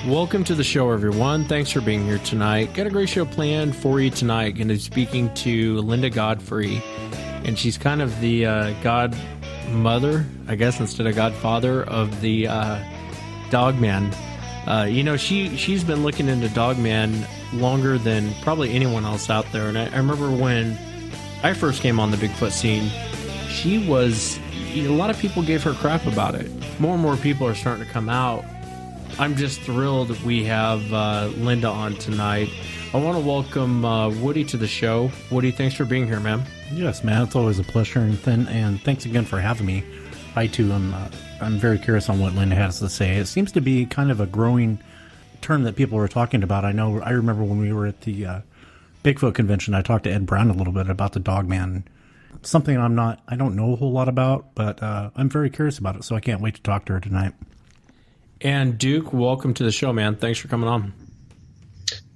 Welcome to the show, everyone. Thanks for being here tonight. Got a great show planned for you tonight. Going to be speaking to Linda Godfrey, and she's kind of the godmother, I guess, instead of godfather of the Dogman. She's been looking into Dogman longer than probably anyone else out there. And I remember when I first came on the Bigfoot scene, she was, a lot of people gave her crap about it. More and more people are starting to come out. I'm just thrilled that we have Linda on tonight. I want to welcome Woody to the show. Woody, thanks for being here, man. Yes, man, it's always a pleasure, and thanks again for having me. I too I'm very curious on what Linda has to say. It seems to be kind of a growing term that people are talking about. I remember when we were at the Bigfoot convention, I talked to Ed Brown a little bit about the Dogman. Something I don't know a whole lot about, but I'm very curious about it, so I can't wait to talk to her tonight. And Duke, welcome to the show, man. Thanks for coming on.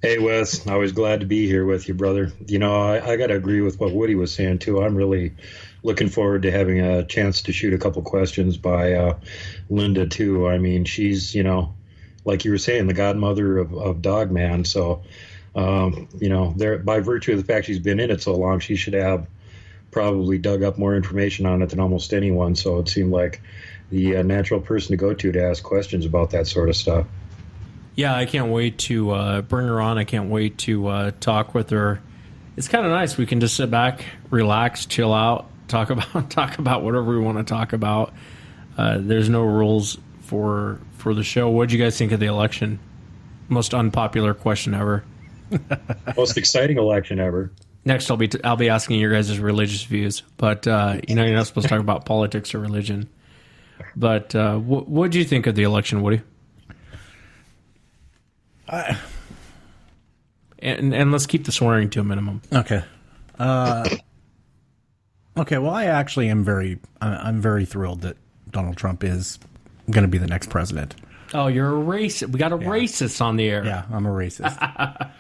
Hey, Wes. Always glad to be here with you, brother. I got to agree with what Woody was saying, too. I'm really looking forward to having a chance to shoot a couple questions by Linda, too. I mean, she's, like you were saying, the godmother of Dogman. So, by virtue of the fact she's been in it so long, she should have probably dug up more information on it than almost anyone. So it seemed like the natural person to go to ask questions about that sort of stuff. Yeah, I can't wait to bring her on. I can't wait to talk with her. It's kind of nice. We can just sit back, relax, chill out, talk about whatever we want to talk about. There's no rules for the show. What did you guys think of the election? Most unpopular question ever. Most exciting election ever. Next, I'll be asking your guys' religious views, but you're not supposed to talk about politics or religion. But what did you think of the election, Woody? And let's keep the swearing to a minimum. Okay. Okay. Well, I actually am I'm very thrilled that Donald Trump is going to be the next president. Oh, you're a racist. We got a racist on the air. Yeah, I'm a racist.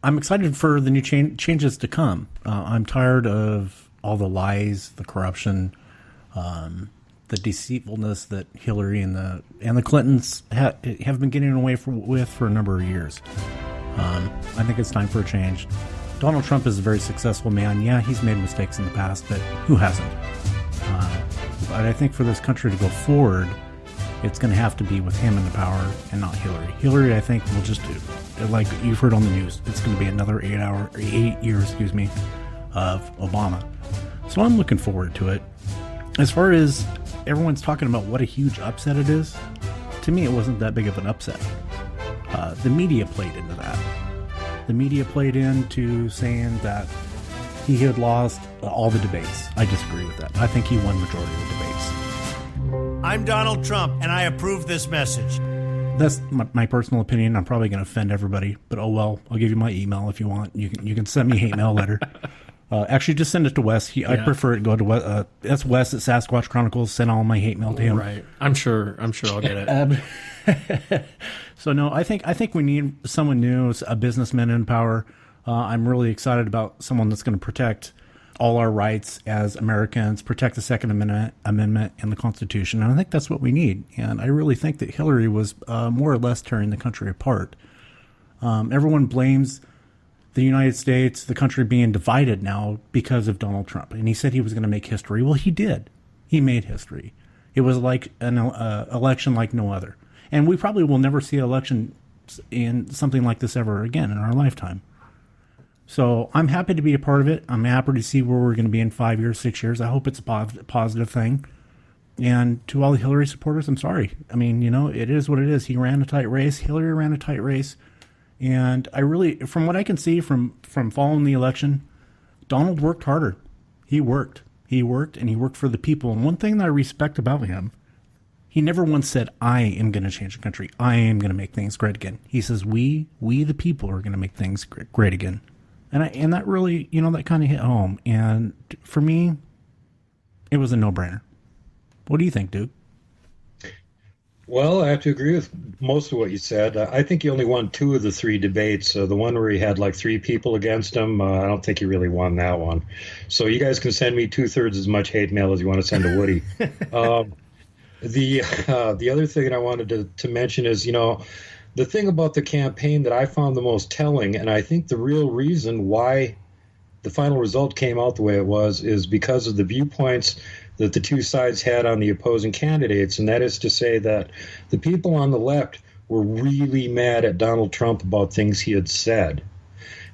I'm excited for the new changes to come. I'm tired of all the lies, the corruption, the deceitfulness that Hillary and the Clintons have been getting away with for a number of years. I think it's time for a change. Donald Trump is a very successful man. Yeah, he's made mistakes in the past, but who hasn't? But I think for this country to go forward, it's going to have to be with him in the power and not Hillary. Hillary, I think, will just do, like you've heard on the news, it's going to be another 8 years, of Obama. So I'm looking forward to it. As far as everyone's talking about what a huge upset it is, to me, it wasn't that big of an upset. The media played into that. The media played into saying that he had lost all the debates. I disagree with that. I think he won majority of the debates. I'm Donald Trump, and I approve this message. That's my personal opinion. I'm probably going to offend everybody, but oh well. I'll give you my email if you want. You can send me a hate mail letter. Actually, just send it to Wes. I prefer it go to Wes. That's Wes at Sasquatch Chronicles. Send all my hate mail to him. Right. I'm sure I'll get it. So no, I think we need someone new, a businessman in power. I'm really excited about someone that's going to protect all our rights as Americans, protect the Second Amendment and the Constitution. And I think that's what we need. And I really think that Hillary was more or less tearing the country apart. Everyone blames the United States, the country being divided now because of Donald Trump. And he said he was going to make history. Well, he did. He made history. It was like an election like no other. And we probably will never see an election in something like this ever again in our lifetime. So I'm happy to be a part of it. I'm happy to see where we're going to be in 5 years, 6 years. I hope it's a positive thing. And to all the Hillary supporters, I'm sorry. I mean, it is what it is. He ran a tight race. Hillary ran a tight race. And I really, from what I can see from following the election, Donald worked harder. He worked and he worked for the people. And one thing that I respect about him, he never once said, I am going to change the country. I am going to make things great again. He says, we the people are going to make things great again. And that really, that kind of hit home. And for me, it was a no-brainer. What do you think, Duke? Well, I have to agree with most of what you said. I think he only won 2 of the 3 debates. The one where he had like 3 people against him, I don't think he really won that one. So you guys can send me 2/3 as much hate mail as you want to send to Woody. The other thing I wanted to mention is, the thing about the campaign that I found the most telling, and I think the real reason why the final result came out the way it was, is because of the viewpoints that the two sides had on the opposing candidates. And that is to say that the people on the left were really mad at Donald Trump about things he had said.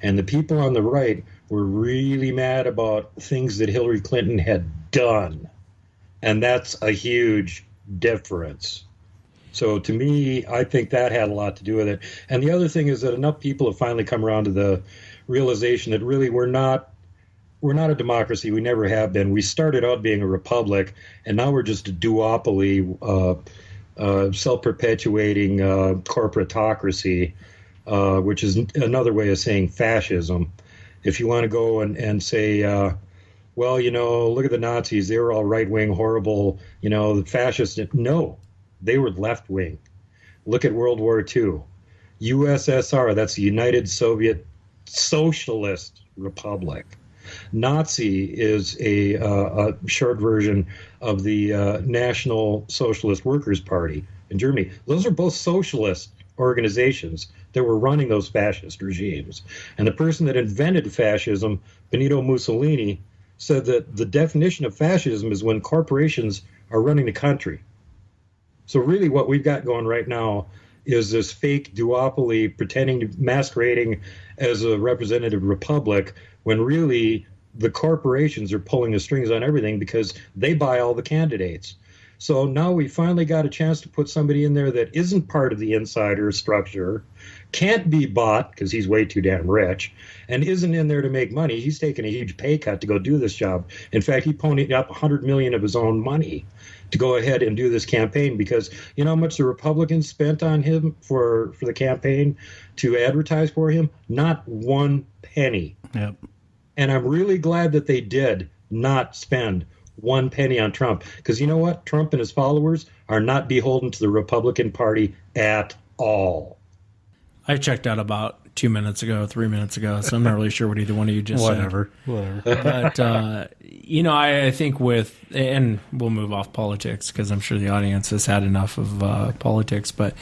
And the people on the right were really mad about things that Hillary Clinton had done. And that's a huge difference. So to me, I think that had a lot to do with it. And the other thing is that enough people have finally come around to the realization that really we're not a democracy. We never have been. We started out being a republic, and now we're just a duopoly, self-perpetuating corporatocracy, which is another way of saying fascism. If you want to go and say, well, look at the Nazis. They were all right-wing, horrible, the fascists. No. They were left-wing. Look at World War II. USSR, that's the United Soviet Socialist Republic. Nazi is a short version of the National Socialist Workers' Party in Germany. Those are both socialist organizations that were running those fascist regimes. And the person that invented fascism, Benito Mussolini, said that the definition of fascism is when corporations are running the country. So really what we've got going right now is this fake duopoly masquerading as a representative republic, when really the corporations are pulling the strings on everything because they buy all the candidates. So now we finally got a chance to put somebody in there that isn't part of the insider structure, can't be bought because he's way too damn rich, and isn't in there to make money. He's taking a huge pay cut to go do this job. In fact, he ponied up $100 million of his own money to go ahead and do this campaign, because you know how much the Republicans spent on him for the campaign to advertise for him? Not one penny. Yep. And I'm really glad that they did not spend one penny on Trump, because you know what? Trump and his followers are not beholden to the Republican Party at all. I checked out about 3 minutes ago, so I'm not really sure what either one of you just said. Whatever. But, I think and we'll move off politics because I'm sure the audience has had enough of politics, but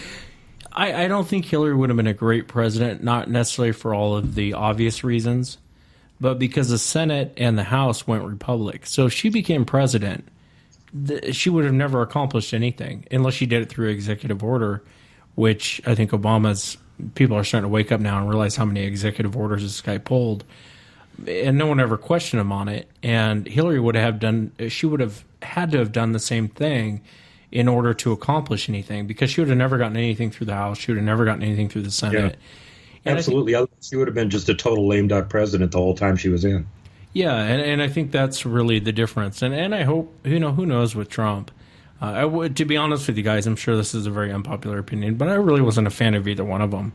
I don't think Hillary would have been a great president, not necessarily for all of the obvious reasons, but because the Senate and the House went Republican. So if she became president, she would have never accomplished anything unless she did it through executive order, which I think people are starting to wake up now and realize how many executive orders this guy pulled, and no one ever questioned him on it. And Hillary would have had to have done the same thing in order to accomplish anything, because she would have never gotten anything through the House. She would have never gotten anything through the Senate. Yeah, absolutely. Otherwise, she would have been just a total lame duck president the whole time she was in. Yeah, and I think that's really the difference. And I hope, who knows with Trump. To be honest with you guys, I'm sure this is a very unpopular opinion, but I really wasn't a fan of either one of them.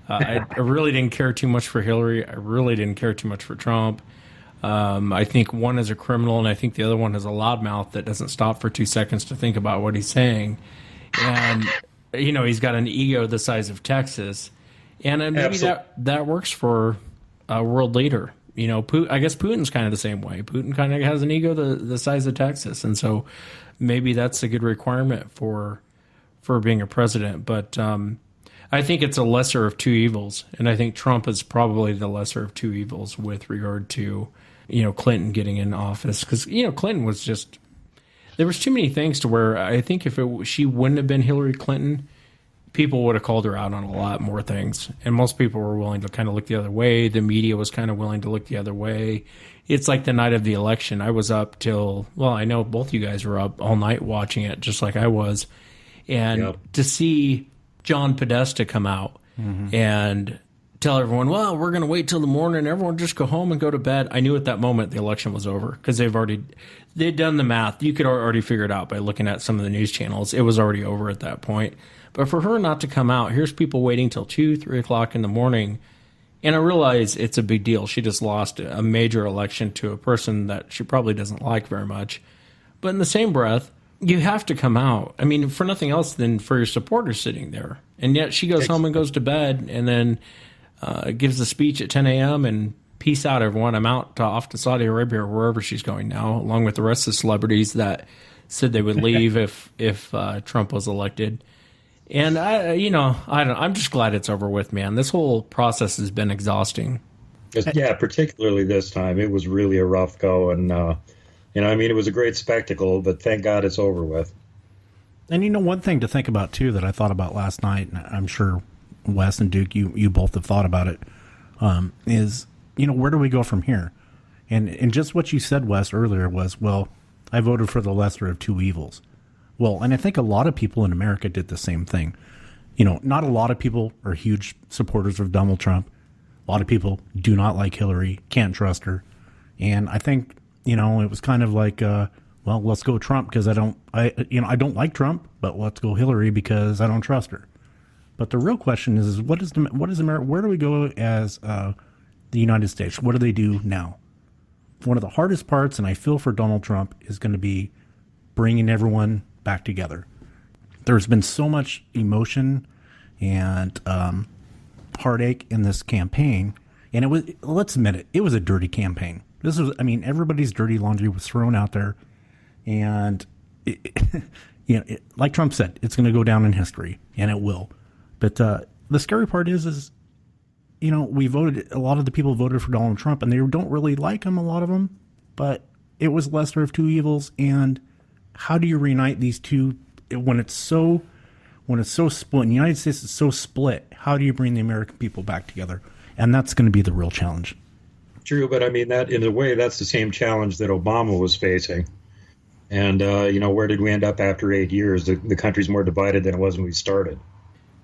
I really didn't care too much for Hillary. I really didn't care too much for Trump. I think one is a criminal, and I think the other one is a loudmouth that doesn't stop for 2 seconds to think about what he's saying. And, he's got an ego the size of Texas. And maybe that works for a world leader. I guess Putin's kind of the same way. Putin kind of has an ego the size of Texas. And so maybe that's a good requirement for being a president. But I think it's a lesser of two evils. And I think Trump is probably the lesser of two evils with regard to, Clinton getting in office. Because, Clinton was just, there was too many things to where I think if she wouldn't have been Hillary Clinton, people would have called her out on a lot more things. And most people were willing to kind of look the other way. The media was kind of willing to look the other way. It's like the night of the election. I was up I know both you guys were up all night watching it, just like I was. And to see John Podesta come out and tell everyone, well, we're going to wait till the morning. Everyone just go home and go to bed. I knew at that moment the election was over, because they'd done the math. You could already figure it out by looking at some of the news channels. It was already over at that point. But for her not to come out, here's people waiting till 2, 3 o'clock in the morning. And I realize it's a big deal. She just lost a major election to a person that she probably doesn't like very much. But in the same breath, you have to come out. I mean, for nothing else than for your supporters sitting there. And yet she goes home and goes to bed and then gives a speech at 10 a.m. and peace out, everyone. I'm out off to Saudi Arabia or wherever she's going now, along with the rest of the celebrities that said they would leave if Trump was elected. And I'm just glad it's over with, man. This whole process has been exhausting. Yeah, particularly this time. It was really a rough go. And, it was a great spectacle, but thank God it's over with. And one thing to think about, too, that I thought about last night, and I'm sure Wes and Duke, you both have thought about it, is, where do we go from here? And just what you said, Wes, earlier was, well, I voted for the lesser of two evils. Well, and I think a lot of people in America did the same thing. Not a lot of people are huge supporters of Donald Trump. A lot of people do not like Hillary, can't trust her. And I think, it was kind of like, well, let's go Trump because I don't like Trump, but let's go Hillary because I don't trust her. But the real question is what is America? Where do we go as the United States? What do they do now? One of the hardest parts, and I feel for Donald Trump, is going to be bringing everyone back together. There's been so much emotion and heartache in this campaign, and let's admit it was a dirty campaign. Everybody's dirty laundry was thrown out there, and like Trump said, it's going to go down in history, and it will. But the scary part is we voted. A lot of the people voted for Donald Trump, and they don't really like him. A lot of them, but it was lesser of two evils. And how do you reunite these two when it's so split? In the United States is so split. How do you bring the American people back together? And that's going to be the real challenge. True, but that in a way that's the same challenge that Obama was facing. And where did we end up after 8 years? The country's more divided than it was when we started.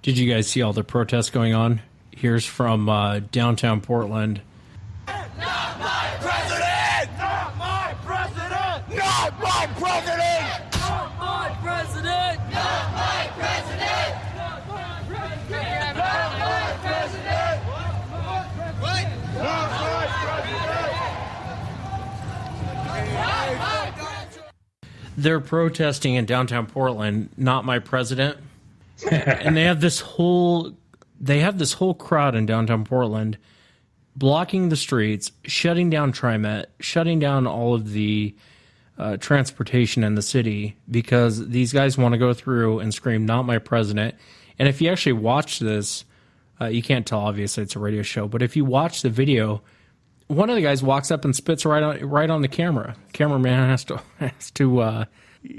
Did you guys see all the protests going on? Here's from downtown Portland. Not my president! Not my president! Not my president! Not my president! Not my president! Not my president! Not my president! What? Not my president! They're protesting in downtown Portland, not my president. And they have this whole crowd in downtown Portland blocking the streets, shutting down TriMet, shutting down all of the transportation in the city because these guys want to go through and scream, not my president. And if you actually watch this, you can't tell, obviously it's a radio show, but if you watch the video, one of the guys walks up and spits right on the camera. Cameraman has to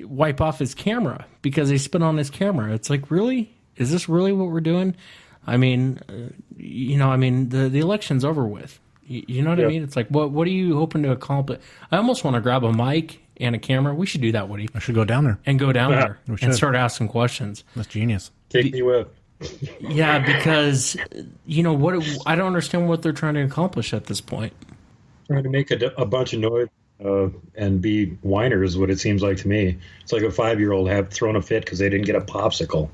wipe off his camera because they spit on his camera. It's like, really? Is this really what we're doing? The election's over with. You know what I mean? It's like, what are you hoping to accomplish? I almost want to grab a mic and a camera. We should do that, Woody. I should go down there. And go down there and start asking questions. That's genius. Take me with. Yeah, because, I don't understand what they're trying to accomplish at this point. Trying to make a bunch of noise and be whiners, what it seems like to me. It's like a 5-year-old have thrown a fit because they didn't get a popsicle.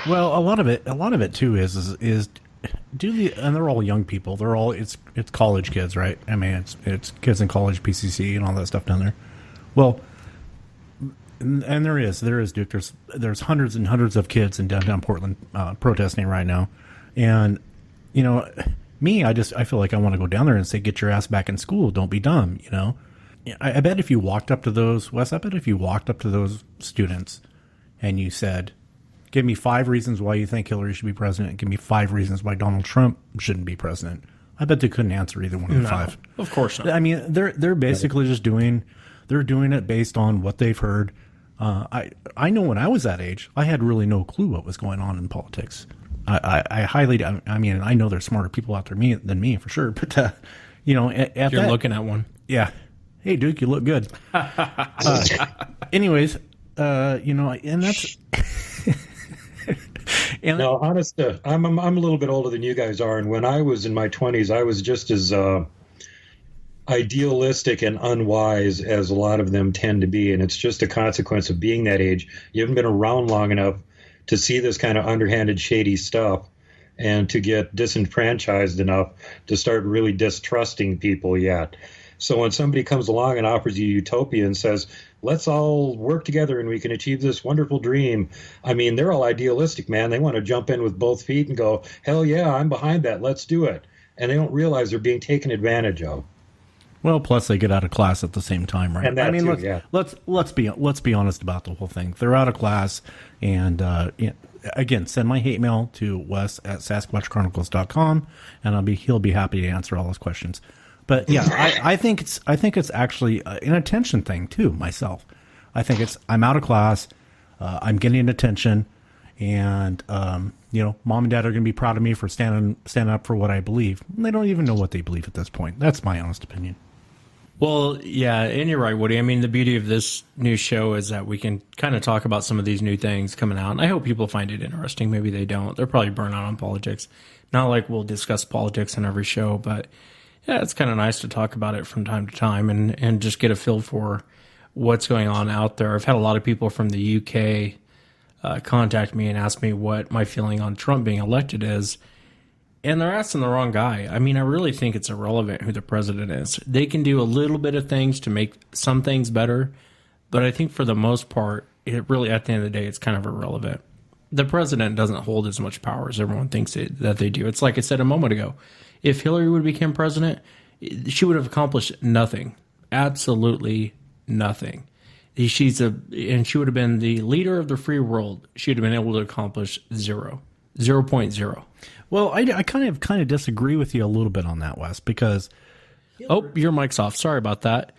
Well, a lot of it too is and they're all young people. They're all it's college kids, right? It's kids in college, PCC, and all that stuff down there. Well, and there is Duke. There's hundreds and hundreds of kids in downtown Portland protesting right now, and I feel like I want to go down there and say, get your ass back in school. Don't be dumb. I bet if you walked up to those, Wes, I bet if you walked up to those students and you said, give me 5 reasons why you think Hillary should be president, and give me 5 reasons why Donald Trump shouldn't be president, I bet they couldn't answer either one of the 5. Of course not. They're basically just doing it based on what they've heard. I know when I was that age, I had really no clue what was going on in politics. I know there's smarter people out there than me for sure, but you're looking at one. Yeah. Hey, Duke, you look good. Anyways, and that's. No, honest, I'm a little bit older than you guys are, and when I was in my 20s, I was just as idealistic and unwise as a lot of them tend to be, and it's just a consequence of being that age. You haven't been around long enough to see this kind of underhanded, shady stuff, and to get disenfranchised enough to start really distrusting people yet. So when somebody comes along and offers you utopia and says, let's all work together and we can achieve this wonderful dream, they're all idealistic, man. They want to jump in with both feet and go, hell yeah, I'm behind that. Let's do it. And they don't realize they're being taken advantage of. Well, plus they get out of class at the same time, right? And that too, let's be honest about the whole thing. They're out of class, and again, send my hate mail to wes@sasquatchchronicles.com, and he'll be happy to answer all those questions. But yeah, I think it's actually an attention thing too. Myself, I think I'm out of class. I'm getting attention, and mom and dad are going to be proud of me for standing up for what I believe. They don't even know what they believe at this point. That's my honest opinion. Well, yeah, and you're right, Woody. I mean, the beauty of this new show is that we can kind of talk about some of these new things coming out, and I hope people find it interesting. Maybe they don't. They're probably burnt out on politics. Not like we'll discuss politics in every show, but yeah, it's kind of nice to talk about it from time to time and just get a feel for what's going on out there. I've had a lot of people from the UK contact me and ask me what my feeling on Trump being elected is. And they're asking the wrong guy. I mean, I really think it's irrelevant who the president is. They can do a little bit of things to make some things better, but I think for the most part, it really, at the end of the day, it's kind of irrelevant. The president doesn't hold as much power as everyone thinks that they do. It's like I said a moment ago. If Hillary would become president, she would have accomplished nothing. Absolutely nothing. And she would have been the leader of the free world. She would have been able to accomplish 0.0. Well, I kind of disagree with you a little bit on that, Wes, because... Oh, your mic's off. Sorry about that.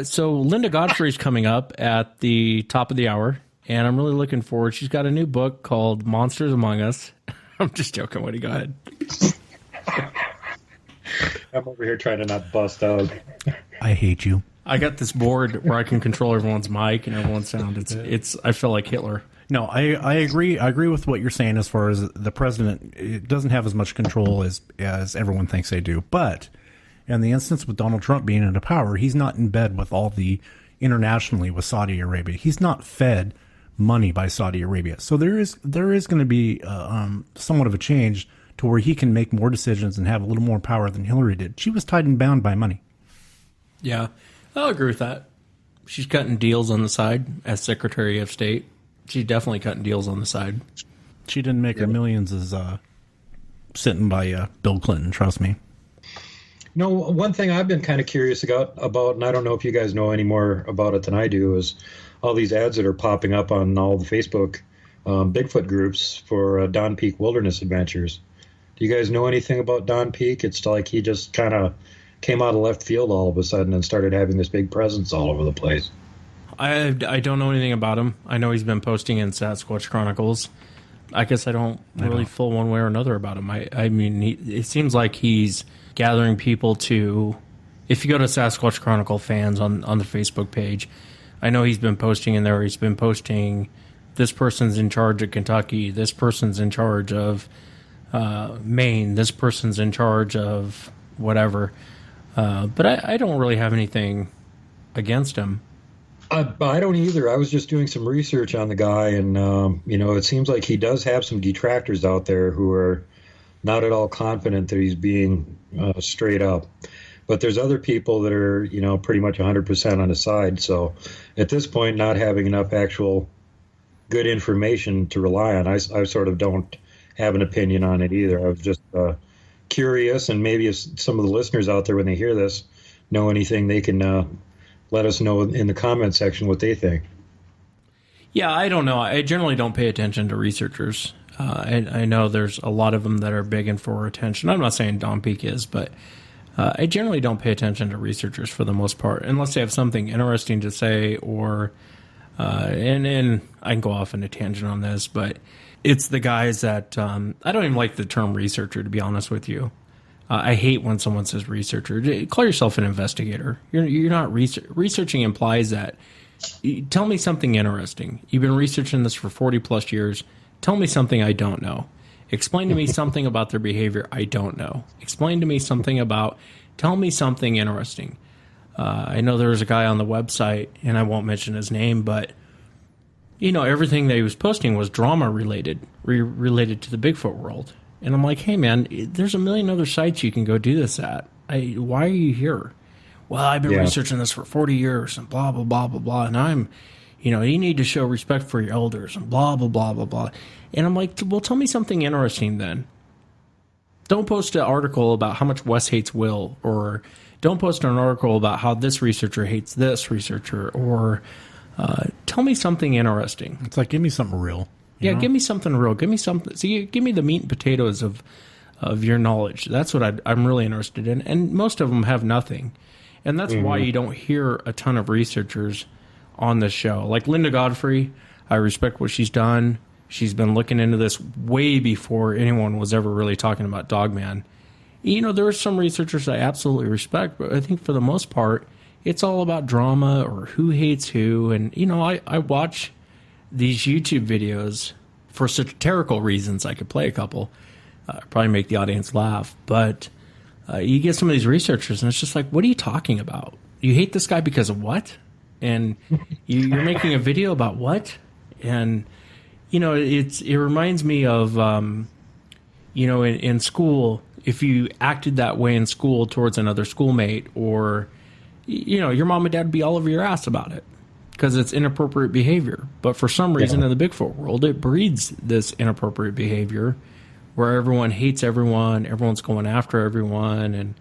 So Linda Godfrey is coming up at the top of the hour, and I'm really looking forward. She's got a new book called Monsters Among Us. I'm just joking, Woody. Go ahead. I'm over here trying to not bust out. I hate you. I got this board where I can control everyone's mic and everyone's sound. I feel like Hitler. No, I agree. I agree with what you're saying as far as the president. It doesn't have as much control as everyone thinks they do. But in the instance with Donald Trump being into power, he's not in bed with all the internationally with Saudi Arabia. He's not fed money by Saudi Arabia. So there is going to be somewhat of a change to where he can make more decisions and have a little more power than Hillary did. She was tied and bound by money. Yeah, I'll agree with that. She's cutting deals on the side as Secretary of State. She's definitely cutting deals on the side. She didn't make her millions as sitting by Bill Clinton, trust me. No, one thing I've been kind of curious about, and I don't know if you guys know any more about it than I do, is all these ads that are popping up on all the Facebook Bigfoot groups for Don Peak Wilderness Adventures. Do you guys know anything about Don Peak? It's like he just kind of came out of left field all of a sudden and started having this big presence all over the place. I don't know anything about him. I know he's been posting in Sasquatch Chronicles. I guess I don't really feel one way or another about him. I mean, it seems like he's gathering people to... If you go to Sasquatch Chronicle fans on the Facebook page, I know he's been posting in there. He's been posting, this person's in charge of Kentucky. This person's in charge of Maine. This person's in charge of whatever. But I don't really have anything against him. I don't either. I was just doing some research on the guy, and it seems like he does have some detractors out there who are not at all confident that he's being straight up. But there's other people that are, pretty much 100% on his side. So at this point, not having enough actual good information to rely on, I sort of don't have an opinion on it either. I was just curious, and maybe if some of the listeners out there, when they hear this, know anything, they can let us know in the comment section what they think. Yeah, I don't know. I generally don't pay attention to researchers. I know there's a lot of them that are begging for attention. I'm not saying Don Peak is, but I generally don't pay attention to researchers for the most part, unless they have something interesting to say, or and I can go off on a tangent on this, but it's the guys that I don't even like the term researcher, to be honest with you. I hate when someone says researcher. Call yourself an investigator. You're not researching implies that. Tell me something interesting. You've been researching this for 40 plus years. Tell me something I don't know. Explain to me something about their behavior I don't know. Explain to me something about. Tell me something interesting. I know there was a guy on the website, and I won't mention his name, but everything that he was posting was drama related to the Bigfoot world. And I'm like, hey, man, there's a million other sites you can go do this at. Why are you here? Well, I've been researching this for 40 years and blah, blah, blah, blah, blah. And I'm, you need to show respect for your elders and blah, blah, blah, blah, blah. And I'm like, well, tell me something interesting then. Don't post an article about how much Wes hates Will, or don't post an article about how this researcher hates this researcher, or tell me something interesting. It's like, give me something real. Yeah, give me something real. Give me something. See, give me the meat and potatoes of your knowledge. That's what I'm really interested in. And most of them have nothing. And that's why you don't hear a ton of researchers on this show. Like Linda Godfrey, I respect what she's done. She's been looking into this way before anyone was ever really talking about Dogman. You know, there are some researchers I absolutely respect, but I think for the most part, it's all about drama or who hates who. And, you know, I watch these YouTube videos for satirical reasons. I could play a couple, probably make the audience laugh. But you get some of these researchers, and it's just like, what are you talking about? You hate this guy because of what? And you're making a video about what? And, you know, it reminds me of, you know, in school, if you acted that way in school towards another schoolmate, or, you know, your mom and dad would be all over your ass about it because it's inappropriate behavior. But for some reason in the Bigfoot world, it breeds this inappropriate behavior where everyone hates everyone, everyone's going after everyone. And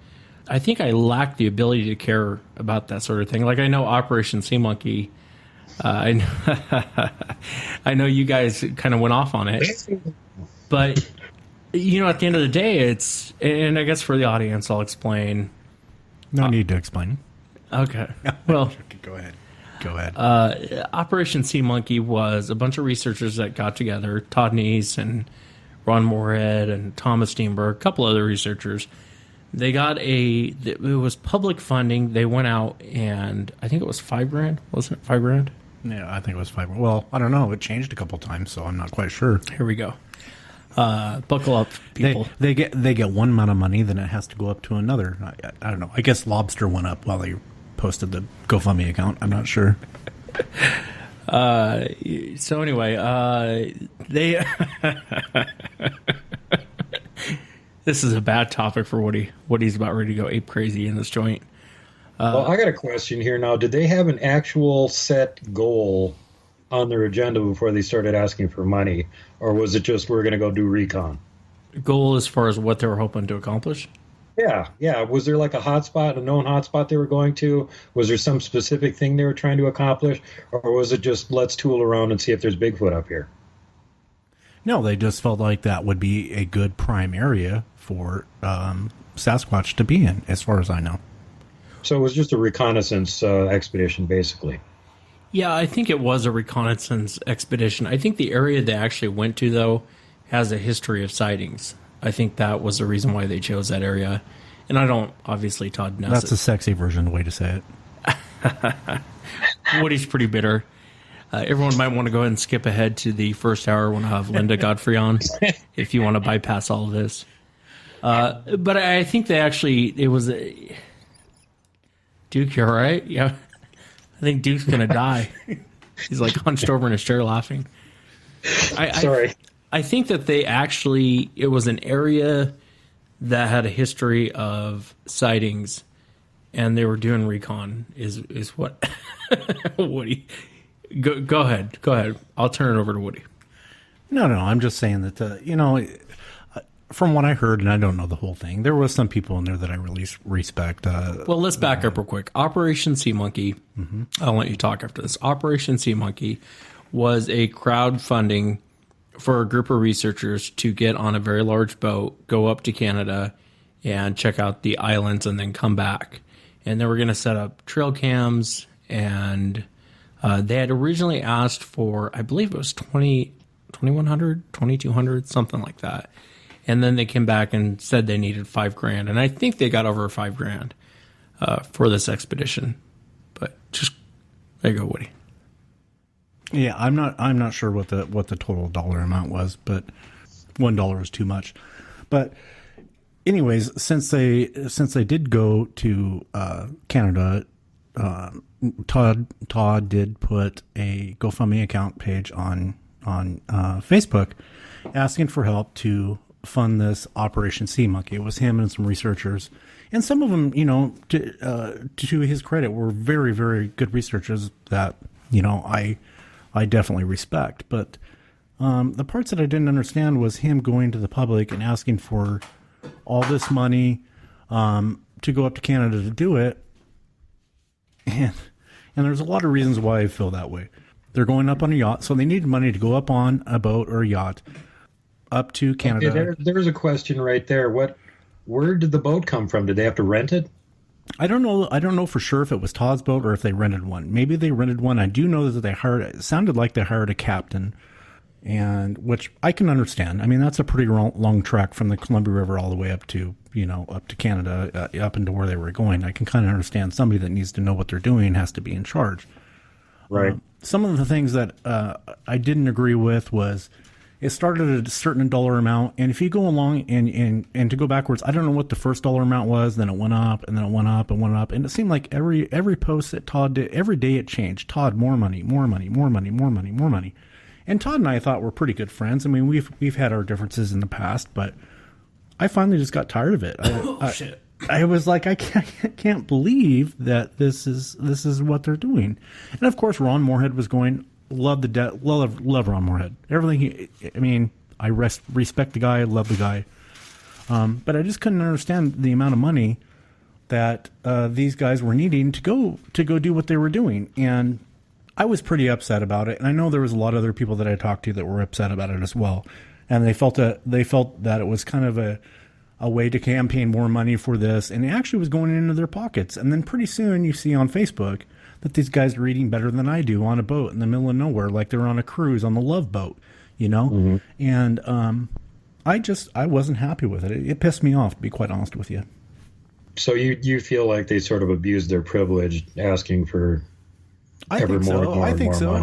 I think I lack the ability to care about that sort of thing. Like, I know Operation Sea Monkey, I know you guys kind of went off on it, but, you know, at the end of the day, it's, and I guess for the audience, I'll explain. No need to explain. Okay. Well, Go ahead. Operation Sea Monkey was a bunch of researchers that got together, Todd Neese and Ron Moorhead and Thomas Steenberg, a couple other researchers. They got it was public funding. They went out and I think it was $5,000, wasn't it? $5,000? Yeah, I think it was $5. Well, I don't know. It changed a couple times, so I'm not quite sure. Here we go. Buckle up, people. They get one amount of money, then it has to go up to another. I don't know. I guess Lobster went up while they posted the GoFundMe account. I'm not sure. So anyway, they this is a bad topic for Woody. Woody's about ready to go ape crazy in this joint. Well, I got a question here now. Did they have an actual set goal on their agenda before they started asking for money, or was it just we're going to go do recon? Goal as far as what they were hoping to accomplish? Yeah. Was there like a hotspot, a known hotspot they were going to? Was there some specific thing they were trying to accomplish, or was it just let's tool around and see if there's Bigfoot up here? No, they just felt like that would be a good prime area for Sasquatch to be in, as far as I know. So it was just a reconnaissance expedition, basically. Yeah, I think it was a reconnaissance expedition. I think the area they actually went to, though, has a history of sightings. I think that was the reason why they chose that area. And I don't, obviously, Todd knows That's a sexy version, the way to say it. Woody's pretty bitter. Everyone might want to go ahead and skip ahead to the first hour when I have Linda Godfrey on, if you want to bypass all of this. But I think they actually, it was a... Duke, you all right? Yeah. I think Duke's going to die. He's like hunched over in his chair laughing. Sorry. I think that they actually, it was an area that had a history of sightings, and they were doing recon, is what. Woody. Go ahead. I'll turn it over to Woody. No, I'm just saying that, you know, from what I heard, and I don't know the whole thing, there was some people in there that I really respect. Well, let's back up real quick. Operation Sea Monkey, I'll let you talk after this. Operation Sea Monkey was a crowdfunding for a group of researchers to get on a very large boat, go up to Canada, and check out the islands, and then come back. And they were going to set up trail cams, and they had originally asked for, I believe it was 2,100, 2,200, something like that. And then they came back and said they needed $5,000, and I think they got over $5,000 for this expedition. But just there you go, Woody. Yeah, I'm not sure what the total dollar amount was, but $1 is too much. But anyways, since they did go to Canada, Todd did put a GoFundMe account page on Facebook asking for help to fund this Operation Sea Monkey. It was him and some researchers, and some of them, you know, to his credit, were very, very good researchers that, you know, I definitely respect. But the parts that I didn't understand was him going to the public and asking for all this money to go up to Canada to do it. And there's a lot of reasons why I feel that way. They're going up on a yacht, so they needed money to go up on a boat or a yacht up to Canada. Okay, there's a question right there. Where did the boat come from? Did they have to rent it? I don't know. I don't know for sure if it was Todd's boat or if they rented one. Maybe they rented one. I do know that it sounded like they hired a captain, and which I can understand. I mean, that's a pretty long trek from the Columbia River all the way up to Canada, up into where they were going. I can kind of understand somebody that needs to know what they're doing has to be in charge. Right. Some of the things that I didn't agree with was it started at a certain dollar amount, and if you go along and to go backwards, I don't know what the first dollar amount was, then it went up, and then it went up and went up, and it seemed like every post that Todd did, every day it changed. Todd, more money, more money, more money, more money, more money. And Todd and I thought we're pretty good friends. I mean, we've had our differences in the past, but I finally just got tired of it. Shit. I was like, I can't believe that this is what they're doing. And of course, Ron Moorhead was going. Love Ron Moorhead. Everything. I respect the guy. Love the guy. But I just couldn't understand the amount of money that these guys were needing to go do what they were doing, and I was pretty upset about it. And I know there was a lot of other people that I talked to that were upset about it as well, and they felt that it was kind of a way to campaign more money for this, and it actually was going into their pockets. And then pretty soon you see on Facebook that these guys are eating better than I do on a boat in the middle of nowhere, like they're on a cruise on the Love Boat, Mm-hmm. And I wasn't happy with it. It pissed me off, to be quite honest with you. So you feel like they sort of abused their privilege, asking for I think so.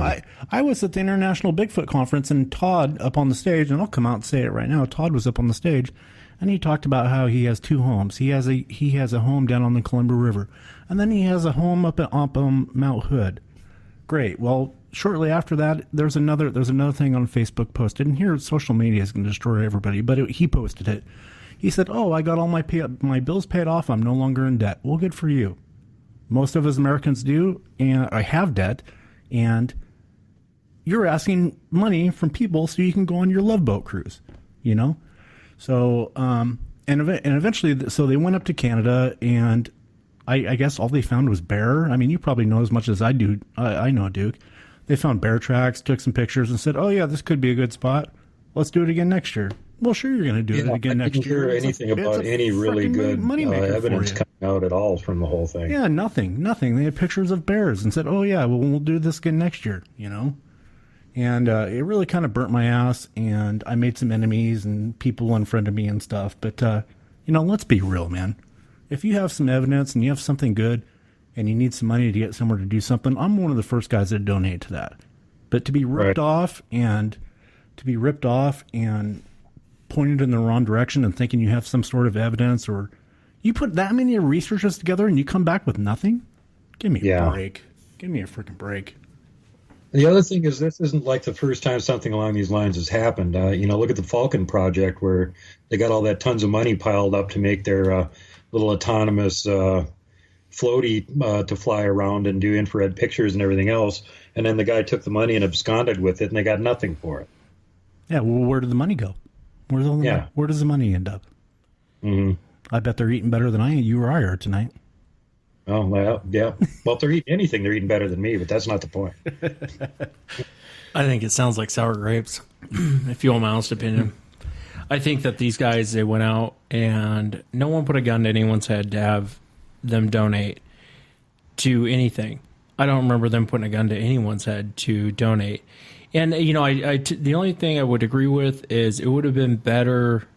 I was at the International Bigfoot Conference, and Todd up on the stage, and I'll come out and say it right now. Todd was up on the stage, and he talked about how he has two homes. He has a home down on the Columbia River, and then he has a home up Mount Hood. Great. Well, shortly after that, there's another thing on Facebook posted, and here social media is going to destroy everybody. But he posted it. He said, "Oh, I got all my bills paid off. I'm no longer in debt." Well, good for you. Most of us Americans do, and I have debt, and you're asking money from people so you can go on your Love Boat cruise, So, and eventually, so they went up to Canada, and I guess all they found was bear. I mean, you probably know as much as I do. I know, Duke. They found bear tracks, took some pictures, and said, "Oh yeah, this could be a good spot. Let's do it again next year." Well, sure, you're going to do it again next year. I didn't hear anything about any really good evidence coming out at all from the whole thing. Yeah, nothing. They had pictures of bears and said, "Oh yeah, well we'll do this again next year," And it really kind of burnt my ass, and I made some enemies, and people unfriended me and stuff. But let's be real, man. If you have some evidence and you have something good, and you need some money to get somewhere to do something, I'm one of the first guys that donate to that. But to be ripped off and pointed in the wrong direction and thinking you have some sort of evidence, or you put that many researchers together and you come back with nothing? Give me a break. Give me a freaking break. The other thing is, this isn't like the first time something along these lines has happened. Look at the Falcon project, where they got all that tons of money piled up to make their little autonomous floaty to fly around and do infrared pictures and everything else. And then the guy took the money and absconded with it, and they got nothing for it. Yeah, well, where did the money go? Where does the money end up? Mm-hmm. I bet they're eating better than you or I are tonight. Oh, well, yeah. Well, if they're eating anything, they're eating better than me, but that's not the point. I think it sounds like sour grapes, if you want my honest opinion. I think that these guys, they went out and no one put a gun to anyone's head to have them donate to anything. I don't remember them putting a gun to anyone's head to donate. And, the only thing I would agree with is it would have been better.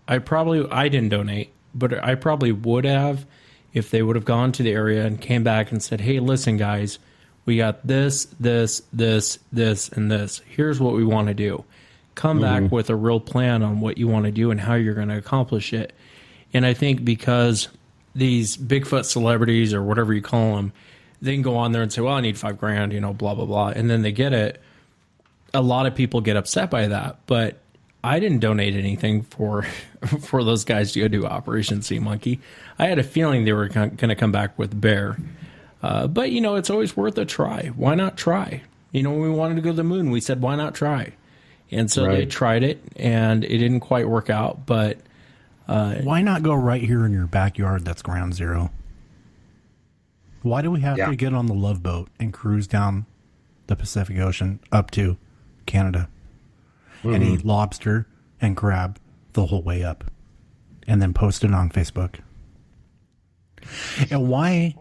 I didn't donate, but I probably would have if they would have gone to the area and came back and said, "Hey, listen, guys, we got this, this, this, this, and this. Here's what we want to do. Come back with a real plan on what you want to do and how you're going to accomplish it." And I think because these Bigfoot celebrities, or whatever you call them, they can go on there and say, "Well, I need $5,000, blah, blah, blah." And then they get it. A lot of people get upset by that, but I didn't donate anything for those guys to go do Operation Sea Monkey. I had a feeling they were going to come back with bear. But, it's always worth a try. Why not try? When we wanted to go to the moon, we said, why not try? And so they tried it, and it didn't quite work out. But why not go right here in your backyard? That's ground zero. Why do we have to get on the Love Boat and cruise down the Pacific Ocean up to Canada and eat lobster and crab the whole way up and then post it on Facebook. And why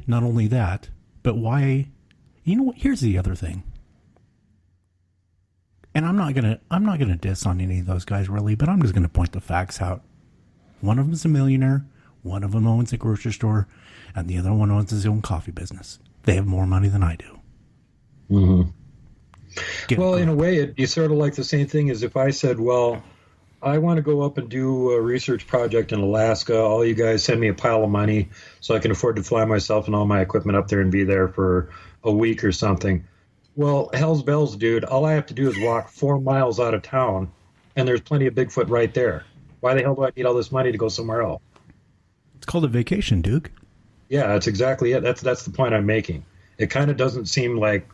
not only that, but why, you know what, here's the other thing. And I'm not gonna diss on any of those guys really, but I'm just gonna point the facts out. One of them's a millionaire, one of them owns a grocery store, and the other one owns his own coffee business. They have more money than I do. Well, in a way, it'd be sort of like the same thing as if I said, well, I want to go up and do a research project in Alaska. All you guys send me a pile of money so I can afford to fly myself and all my equipment up there and be there for a week or something. Well, hell's bells, dude. All I have to do is walk 4 miles out of town, and there's plenty of Bigfoot right there. Why the hell do I need all this money to go somewhere else? It's called a vacation, Duke. Yeah, that's exactly it. That's the point I'm making. It kind of doesn't seem like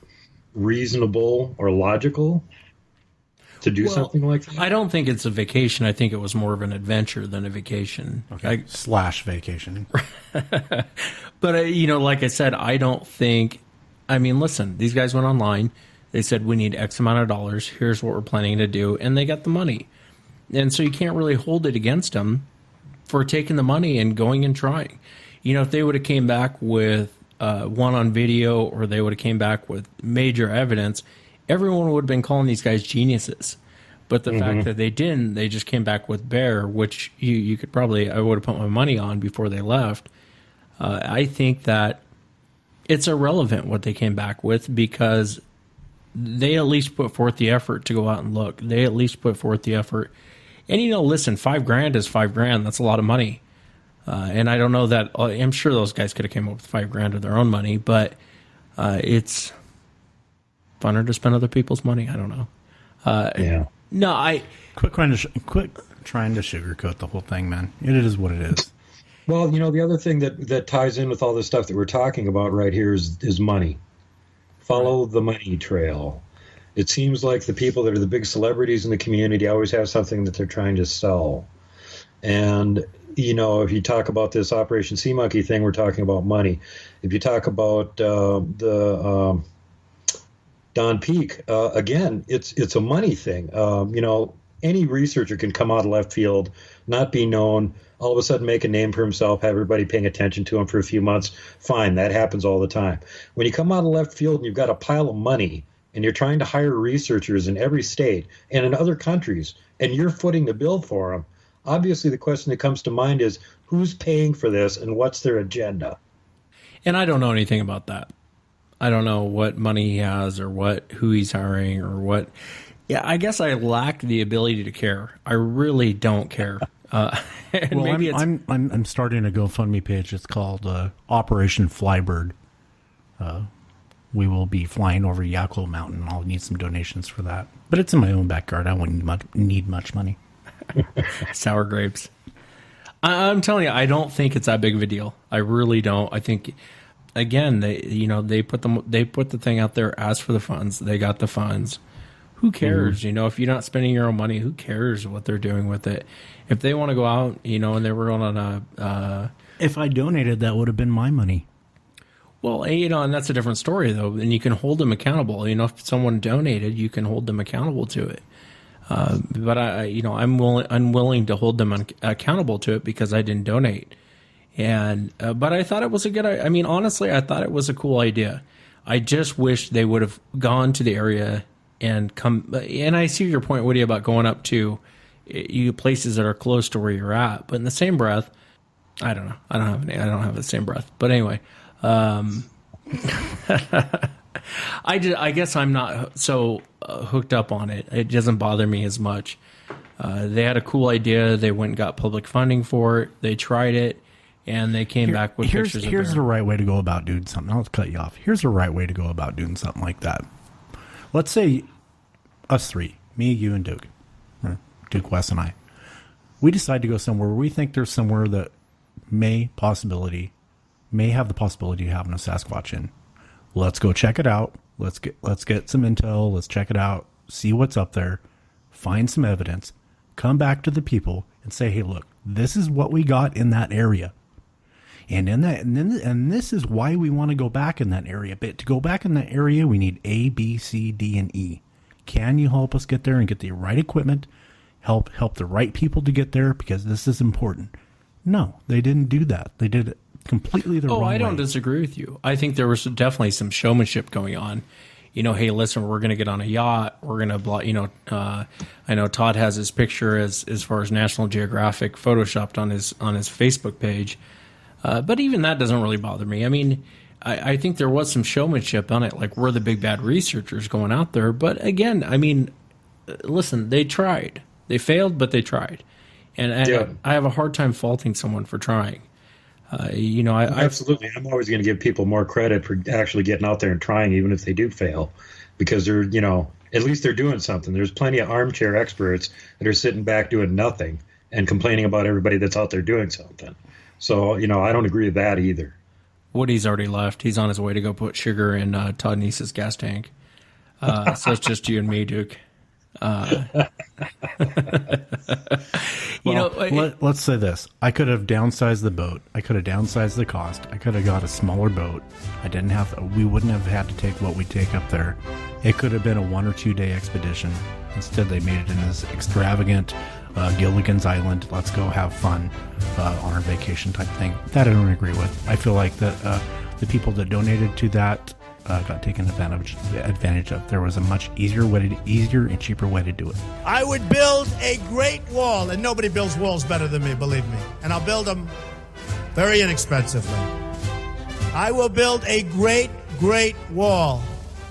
reasonable or logical to do something like that. I don't think it's a vacation. I think it was more of an adventure than a vacation. Okay. Slash vacation. But, like I said, I don't think... I mean, listen, these guys went online. They said, we need X amount of dollars. Here's what we're planning to do. And they got the money. And so you can't really hold it against them for taking the money and going and trying. If they would have came back with one on video, or they would have came back with major evidence, everyone would have been calling these guys geniuses. But the fact that they didn't, they just came back with bear, which you could probably, I would have put my money on before they left. I think that it's irrelevant what they came back with, because they at least put forth the effort to go out and look. They at least put forth the effort. And, listen, $5,000 is $5,000. That's a lot of money. And I don't know that, I'm sure those guys could have came up with $5,000 of their own money, but it's funner to spend other people's money. I don't know. Yeah. No, Quit trying to sugarcoat the whole thing, man. It is what it is. Well, the other thing that ties in with all this stuff that we're talking about right here is money. Follow the money trail. It seems like the people that are the big celebrities in the community always have something that they're trying to sell. And, if you talk about this Operation Sea Monkey thing, we're talking about money. If you talk about the Don Peak, again, it's a money thing. Any researcher can come out of left field, not be known, all of a sudden make a name for himself, have everybody paying attention to him for a few months. Fine, that happens all the time. When you come out of left field and you've got a pile of money and you're trying to hire researchers in every state and in other countries, and you're footing the bill for them, obviously the question that comes to mind is, who's paying for this and what's their agenda? and I don't know anything about that. I don't know what money he has, or who he's hiring, or what. Yeah, I guess I lack the ability to care. I really don't care. Well, maybe I'm starting a GoFundMe page. It's called Operation Flybird. We will be flying over Yaklo Mountain. I'll need some donations for that. But it's in my own backyard. I wouldn't need much money. Sour grapes. I'm telling you, I don't think it's that big of a deal. I really don't. I think, again, they put the thing out there, asked for the funds. They got the funds. Who cares? Mm-hmm. If you're not spending your own money, who cares what they're doing with it? If they want to go out, and they were going on a... if I donated, that would have been my money. Well, and that's a different story, though. And you can hold them accountable. If someone donated, you can hold them accountable to it. But I'm unwilling to hold them accountable to it because I didn't donate. And but I thought it was a good. I mean, honestly, I thought it was a cool idea. I just wish they would have gone to the area and come. And I see your point, Woody, about going up to places that are close to where you're at. But in the same breath, I don't know. I don't have the same breath. But anyway. I guess I'm not so hooked up on it. It doesn't bother me as much. They had a cool idea. They went and got public funding for it. They tried it, and they came back with pictures of Here's the right way to go about doing something. I'll cut you off. Here's the right way to go about doing something like that. Let's say us three, me, you, and Duke, or Duke, Wes, and I, we decide to go somewhere where we think there's somewhere that may have the possibility of having a Sasquatch in. Let's go check it out. Let's get some intel. Let's check it out. See what's up there. Find some evidence. Come back to the people and say, hey, look, this is what we got in that area. And this is why we want to go back in that area. But to go back in that area, we need A, B, C, D, and E. Can you help us get there and get the right equipment? Help the right people to get there, because this is important. No, they didn't do that. They did it completely the wrong way. Oh, I don't disagree with you. I think there was definitely some showmanship going on. Hey, listen, we're going to get on a yacht. We're going to, I know Todd has his picture as far as National Geographic photoshopped on his Facebook page. But even that doesn't really bother me. I mean, I think there was some showmanship on it. Like, we're the big bad researchers going out there. But again, I mean, listen, they tried. They failed, but they tried. And I have a hard time faulting someone for trying. Absolutely. I'm always going to give people more credit for actually getting out there and trying, even if they do fail, because they're, at least they're doing something. There's plenty of armchair experts that are sitting back doing nothing and complaining about everybody that's out there doing something. So, I don't agree with that either. Woody's already left. He's on his way to go put sugar in Todd Neese's gas tank. So it's just you and me, Duke. Let's say this. I could have downsized the boat. I could have downsized the cost. I could have got a smaller boat. We wouldn't have had to take what we take up there. It could have been a 1 or 2 day expedition. Instead, they made it in this extravagant Gilligan's Island, let's go have fun on our vacation type thing. That I don't agree with. I feel like that the people that donated to that got taken advantage of. There was a much easier and cheaper way to do it. I would build a great wall, and nobody builds walls better than me, believe me. And I'll build them very inexpensively. I will build a great, great wall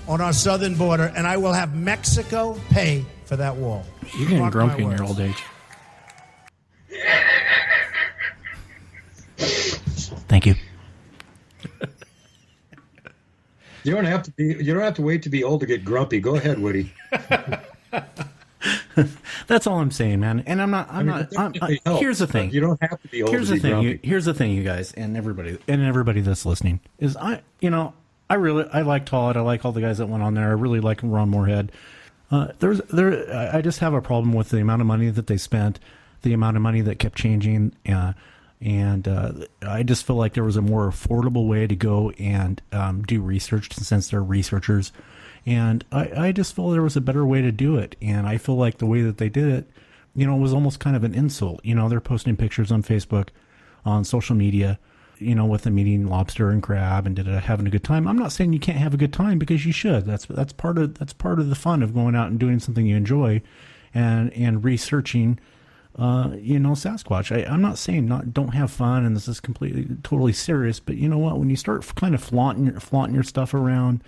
on our southern border, and I will have Mexico pay for that wall. You're getting grumpy in your old age. Thank you. You don't have to wait to be old to get grumpy. Go ahead, Woody. That's all I'm saying, man. And here's the thing. You don't have to be old to be grumpy. Here's the thing, you guys, and everybody that's listening, is I like Todd. I like all the guys that went on there. I really like Ron Moorhead. I just have a problem with the amount of money that they spent, the amount of money that kept changing, and I just feel like there was a more affordable way to go and do research, since they're researchers. And I just feel there was a better way to do it. And I feel like the way that they did it, was almost kind of an insult. They're posting pictures on Facebook, on social media, with them eating lobster and crab and having a good time. I'm not saying you can't have a good time, because you should. That's part of the fun of going out and doing something you enjoy, and researching. Sasquatch. I'm not saying don't have fun, and this is totally serious. But you know what? When you start kind of flaunting your stuff around,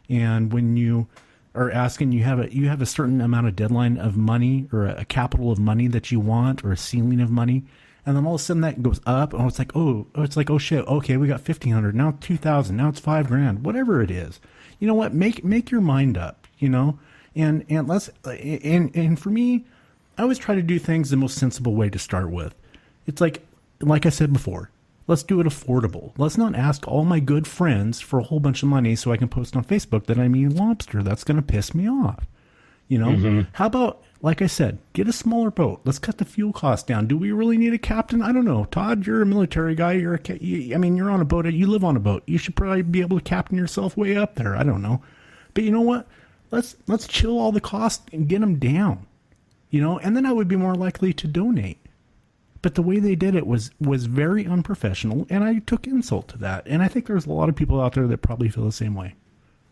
and when you are asking, you have a certain amount of deadline of money, or a capital of money that you want, or a ceiling of money, and then all of a sudden that goes up, and it's like, oh shit, okay, we got $1,500, now it's $2,000, now it's $5,000, whatever it is. You know what? Make your mind up. And let's and for me, I always try to do things the most sensible way to start with. It's like I said before, let's do it affordable. Let's not ask all my good friends for a whole bunch of money so I can post on Facebook that I'm eating lobster. That's going to piss me off. How about, like I said, get a smaller boat. Let's cut the fuel cost down. Do we really need a captain? I don't know. Todd, you're a military guy. You're on a boat. You live on a boat. You should probably be able to captain yourself way up there. I don't know. But you know what? Let's chill all the costs and get them down. And then I would be more likely to donate. But the way they did it was very unprofessional, and I took insult to that. And I think there's a lot of people out there that probably feel the same way.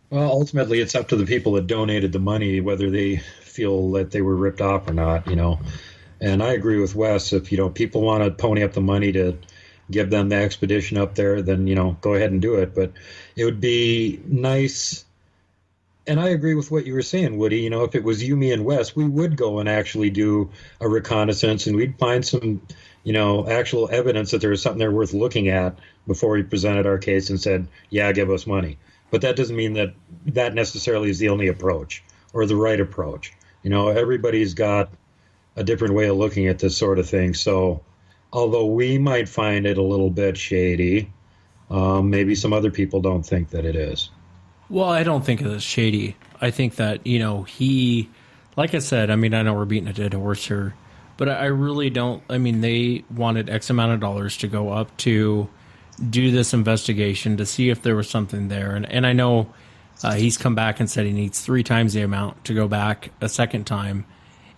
Well, ultimately, it's up to the people that donated the money, whether they feel that they were ripped off or not, And I agree with Wes. If, people want to pony up the money to give them the expedition up there, then, go ahead and do it. But it would be nice. And I agree with what you were saying, Woody. If it was you, me, and Wes, we would go and actually do a reconnaissance, and we'd find some, actual evidence that there was something there worth looking at before we presented our case and said, yeah, give us money. But that doesn't mean that necessarily is the only approach or the right approach. Everybody's got a different way of looking at this sort of thing. So although we might find it a little bit shady, maybe some other people don't think that it is. Well, I don't think it is shady. I think that, he, like I said, I know we're beating a dead horse here, but I really don't. They wanted X amount of dollars to go up to do this investigation to see if there was something there. And I know he's come back and said he needs 3 times the amount to go back a second time.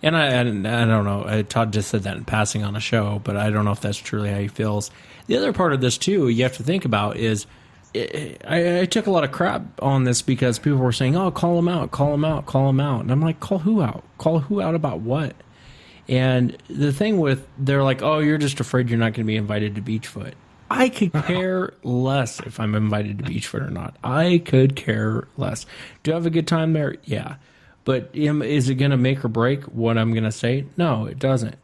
And I don't know. Todd just said that in passing on a show, but I don't know if that's truly how he feels. The other part of this, too, you have to think about is I took a lot of crap on this because people were saying, oh, call him out, call him out, call him out. And I'm like, call who out? Call who out about what? And the thing with, they're like, oh, you're just afraid you're not going to be invited to Beachfoot. I could care less if I'm invited to Beachfoot or not. I could care less. Do I have a good time there? Yeah. But is it going to make or break what I'm going to say? No, it doesn't.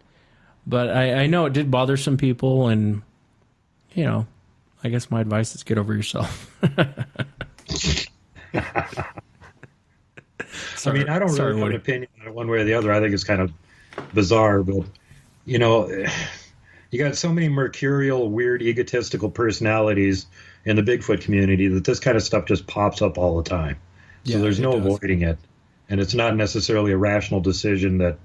But I know it did bother some people, and, you know, I guess my advice is get over yourself. I mean, I don't really have an opinion on it one way or the other. I think it's kind of bizarre, but, you know, you got so many mercurial, weird, egotistical personalities in the Bigfoot community that this kind of stuff just pops up all the time. So there's no avoiding it. And it's not necessarily a rational decision that,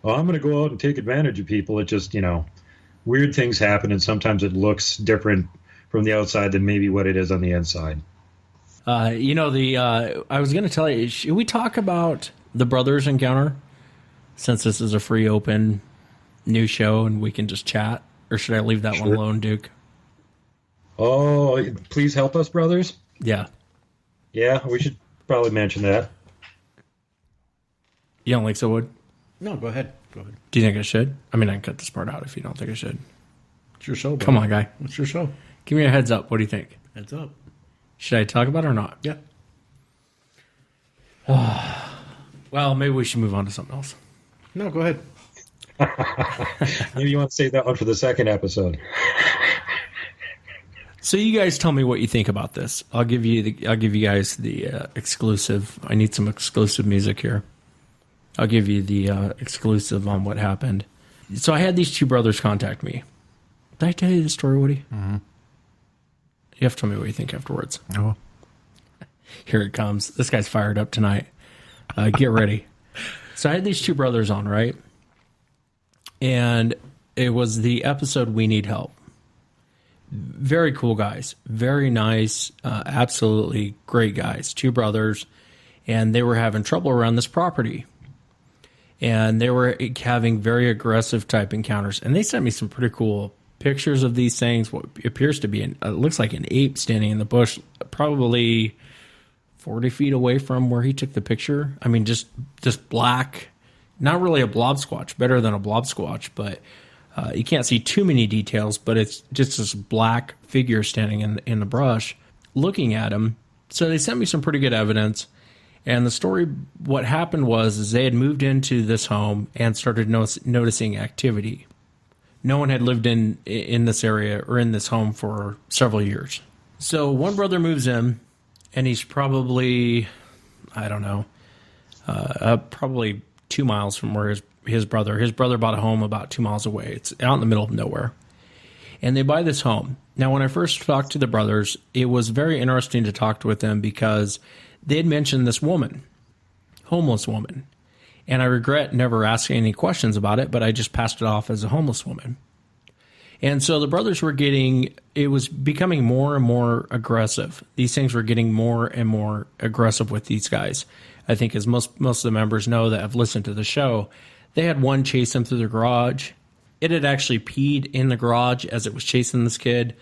oh, I'm going to go out and take advantage of people. It just, you know, weird things happen, and sometimes it looks different from the outside than maybe what it is on the inside. You know, I was going to tell you, should we talk about the brothers encounter, since this is a free, open, new show and we can just chat? Or should I leave that one alone, Duke? Oh, please help us, brothers? Yeah. Yeah, we should probably mention that. You don't think so, Wood? No, go ahead. Do you think I should? I mean, I can cut this part out if you don't think I should. It's your show, bro. Come on, guy. It's your show. Give me a heads up. What do you think? Heads up. Should I talk about it or not? Yeah. Well, maybe we should move on to something else. No, go ahead. Maybe you want to save that one for the second episode. So you guys tell me what you think about this. I'll give you guys the exclusive. I need some exclusive music here. I'll give you the exclusive on what happened. So I had these 2 brothers contact me. Did I tell you the story, Woody? Mm-hmm. You have to tell me what you think afterwards. Oh. Here it comes. This guy's fired up tonight. Get ready. So I had these 2 brothers on, right? And it was the episode We Need Help. Very cool guys. Very nice. Absolutely great guys. 2 brothers. And they were having trouble around this property. And they were having very aggressive type encounters. And they sent me some pretty cool pictures of these things. What appears to be, it looks like an ape standing in the bush, probably 40 feet away from where he took the picture. I mean, just black. Not really a blob squatch. Better than a blob squatch, but you can't see too many details. But it's just this black figure standing in the brush, looking at him. So they sent me some pretty good evidence. And the story, what happened was they had moved into this home and started noticing activity. No one had lived in this area or in this home for several years. So one brother moves in, and he's probably, I don't know, probably 2 miles from where his brother bought a home about 2 miles away. It's out in the middle of nowhere. And they buy this home. Now, when I first talked to the brothers, it was very interesting to talk with them because they had mentioned this woman, homeless woman. And I regret never asking any questions about it, but I just passed it off as a homeless woman. And so the brothers were it was becoming more and more aggressive. These things were getting more and more aggressive with these guys. I think as most of the members know that have listened to the show, they had one chase them through the garage. It had actually peed in the garage as it was chasing this kid.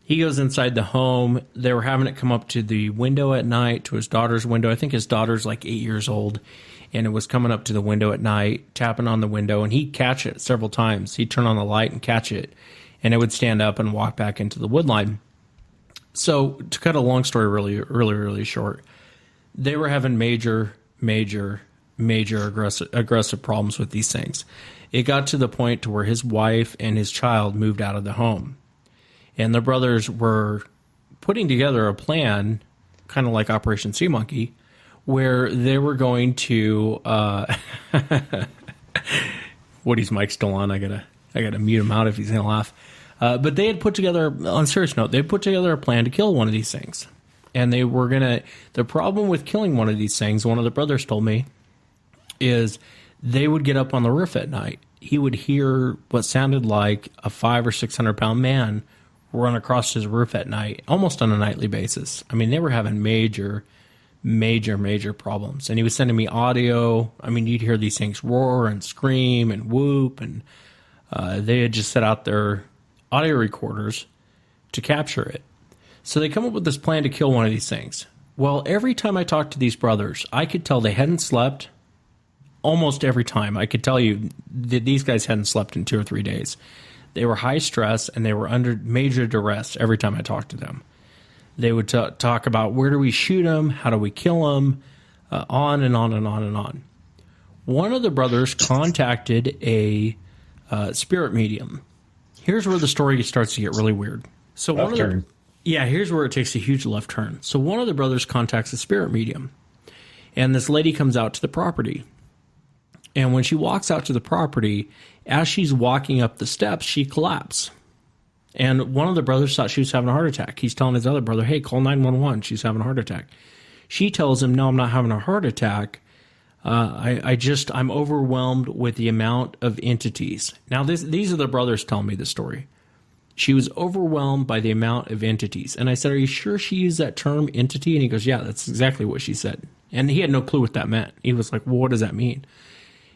He goes inside the home. They were having it come up to the window at night, to his daughter's window. I think his daughter's like 8 years old. And it was coming up to the window at night, tapping on the window. And he'd catch it several times. He'd turn on the light and catch it. And it would stand up and walk back into the wood line. So to cut a long story really short, they were having major aggressive problems with these things. It got to the point to where his wife and his child moved out of the home. And the brothers were putting together a plan, kind of like Operation Sea Monkey, where they were going to Woody's mic's still on. I gotta mute him out if he's gonna laugh. But they had put together, on a serious note, they put together a plan to kill one of these things. And they were gonna, the problem with killing one of these things, one of the brothers told me, is they would get up on the roof at night. He would hear what sounded like a 500 or 600 pound man run across his roof at night, almost on a nightly basis. I mean, they were having major problems. And he was sending me audio. I mean, you'd hear these things roar and scream and whoop. And they had just set out their audio recorders to capture it. So they come up with this plan to kill one of these things. Well, every time I talked to these brothers, I could tell they hadn't slept. Almost every time. I could tell you that these guys hadn't slept in 2 or 3 days. They were high stress and they were under major duress every time I talked to them. They would talk about where do we shoot them, how do we kill them, on and on and on and on. One of the brothers contacted a spirit medium. Here's where the story starts to get really weird. So here's where it takes a huge left turn. So one of the brothers contacts a spirit medium, and this lady comes out to the property. And when she walks out to the property, as she's walking up the steps, she collapses. And one of the brothers thought she was having a heart attack. He's telling his other brother, hey, call 911. She's having a heart attack. She tells him, no, I'm not having a heart attack. I'm overwhelmed with the amount of entities. Now, these are the brothers telling me the story. She was overwhelmed by the amount of entities. And I said, are you sure she used that term, entity? And he goes, yeah, that's exactly what she said. And he had no clue what that meant. He was like, well, what does that mean?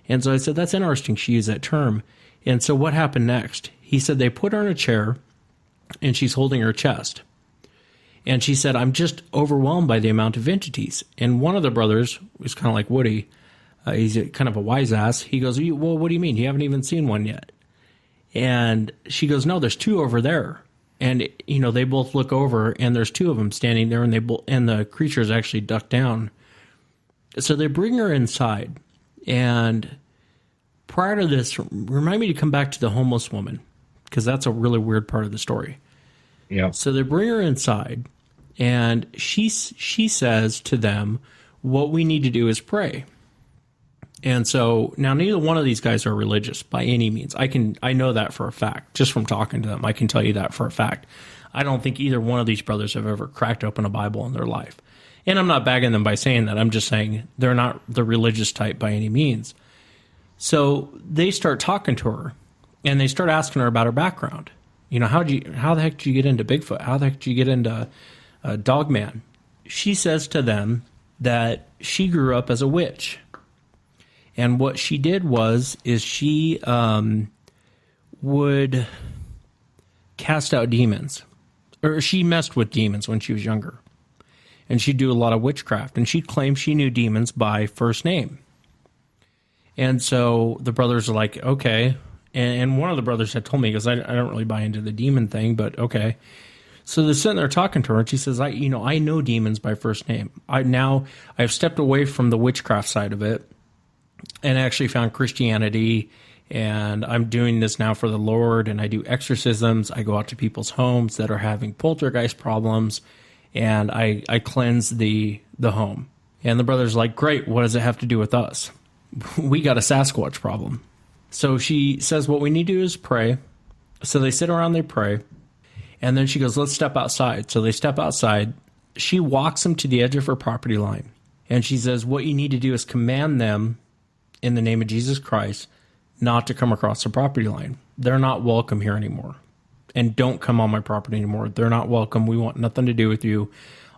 And so I said, that's interesting. She used that term. And so what happened next? He said they put her in a chair and she's holding her chest. And she said, I'm just overwhelmed by the amount of entities. And one of the brothers was kind of like Woody. He's kind of a wise ass. He goes, well, what do you mean? You haven't even seen one yet. And she goes, no, there's 2 over there. And, they both look over and there's 2 of them standing there and the creatures actually duck down. So they bring her inside. And prior to this, remind me to come back to the homeless woman, because that's a really weird part of the story. Yeah. So they bring her inside, and she says to them, what we need to do is pray. And so now neither one of these guys are religious by any means. I know that for a fact, just from talking to them. I can tell you that for a fact. I don't think either one of these brothers have ever cracked open a Bible in their life. And I'm not bagging them by saying that. I'm just saying they're not the religious type by any means. So they start talking to her, and they start asking her about her background. How the heck did you get into Bigfoot? How the heck did you get into Dogman? She says to them that she grew up as a witch. And what she did is she would cast out demons. Or she messed with demons when she was younger. And she'd do a lot of witchcraft. And she claimed she knew demons by first name. And so the brothers are like, okay. And one of the brothers had told me, because I don't really buy into the demon thing, but okay. So they're sitting there talking to her, and she says, I know demons by first name. I've stepped away from the witchcraft side of it and actually found Christianity, and I'm doing this now for the Lord, and I do exorcisms. I go out to people's homes that are having poltergeist problems, and I cleanse the home. And the brother's like, great, what does it have to do with us? We got a Sasquatch problem. So she says, what we need to do is pray. So they sit around, they pray. And then she goes, let's step outside. So they step outside. She walks them to the edge of her property line. And she says, what you need to do is command them in the name of Jesus Christ not to come across the property line. They're not welcome here anymore. And don't come on my property anymore. They're not welcome. We want nothing to do with you.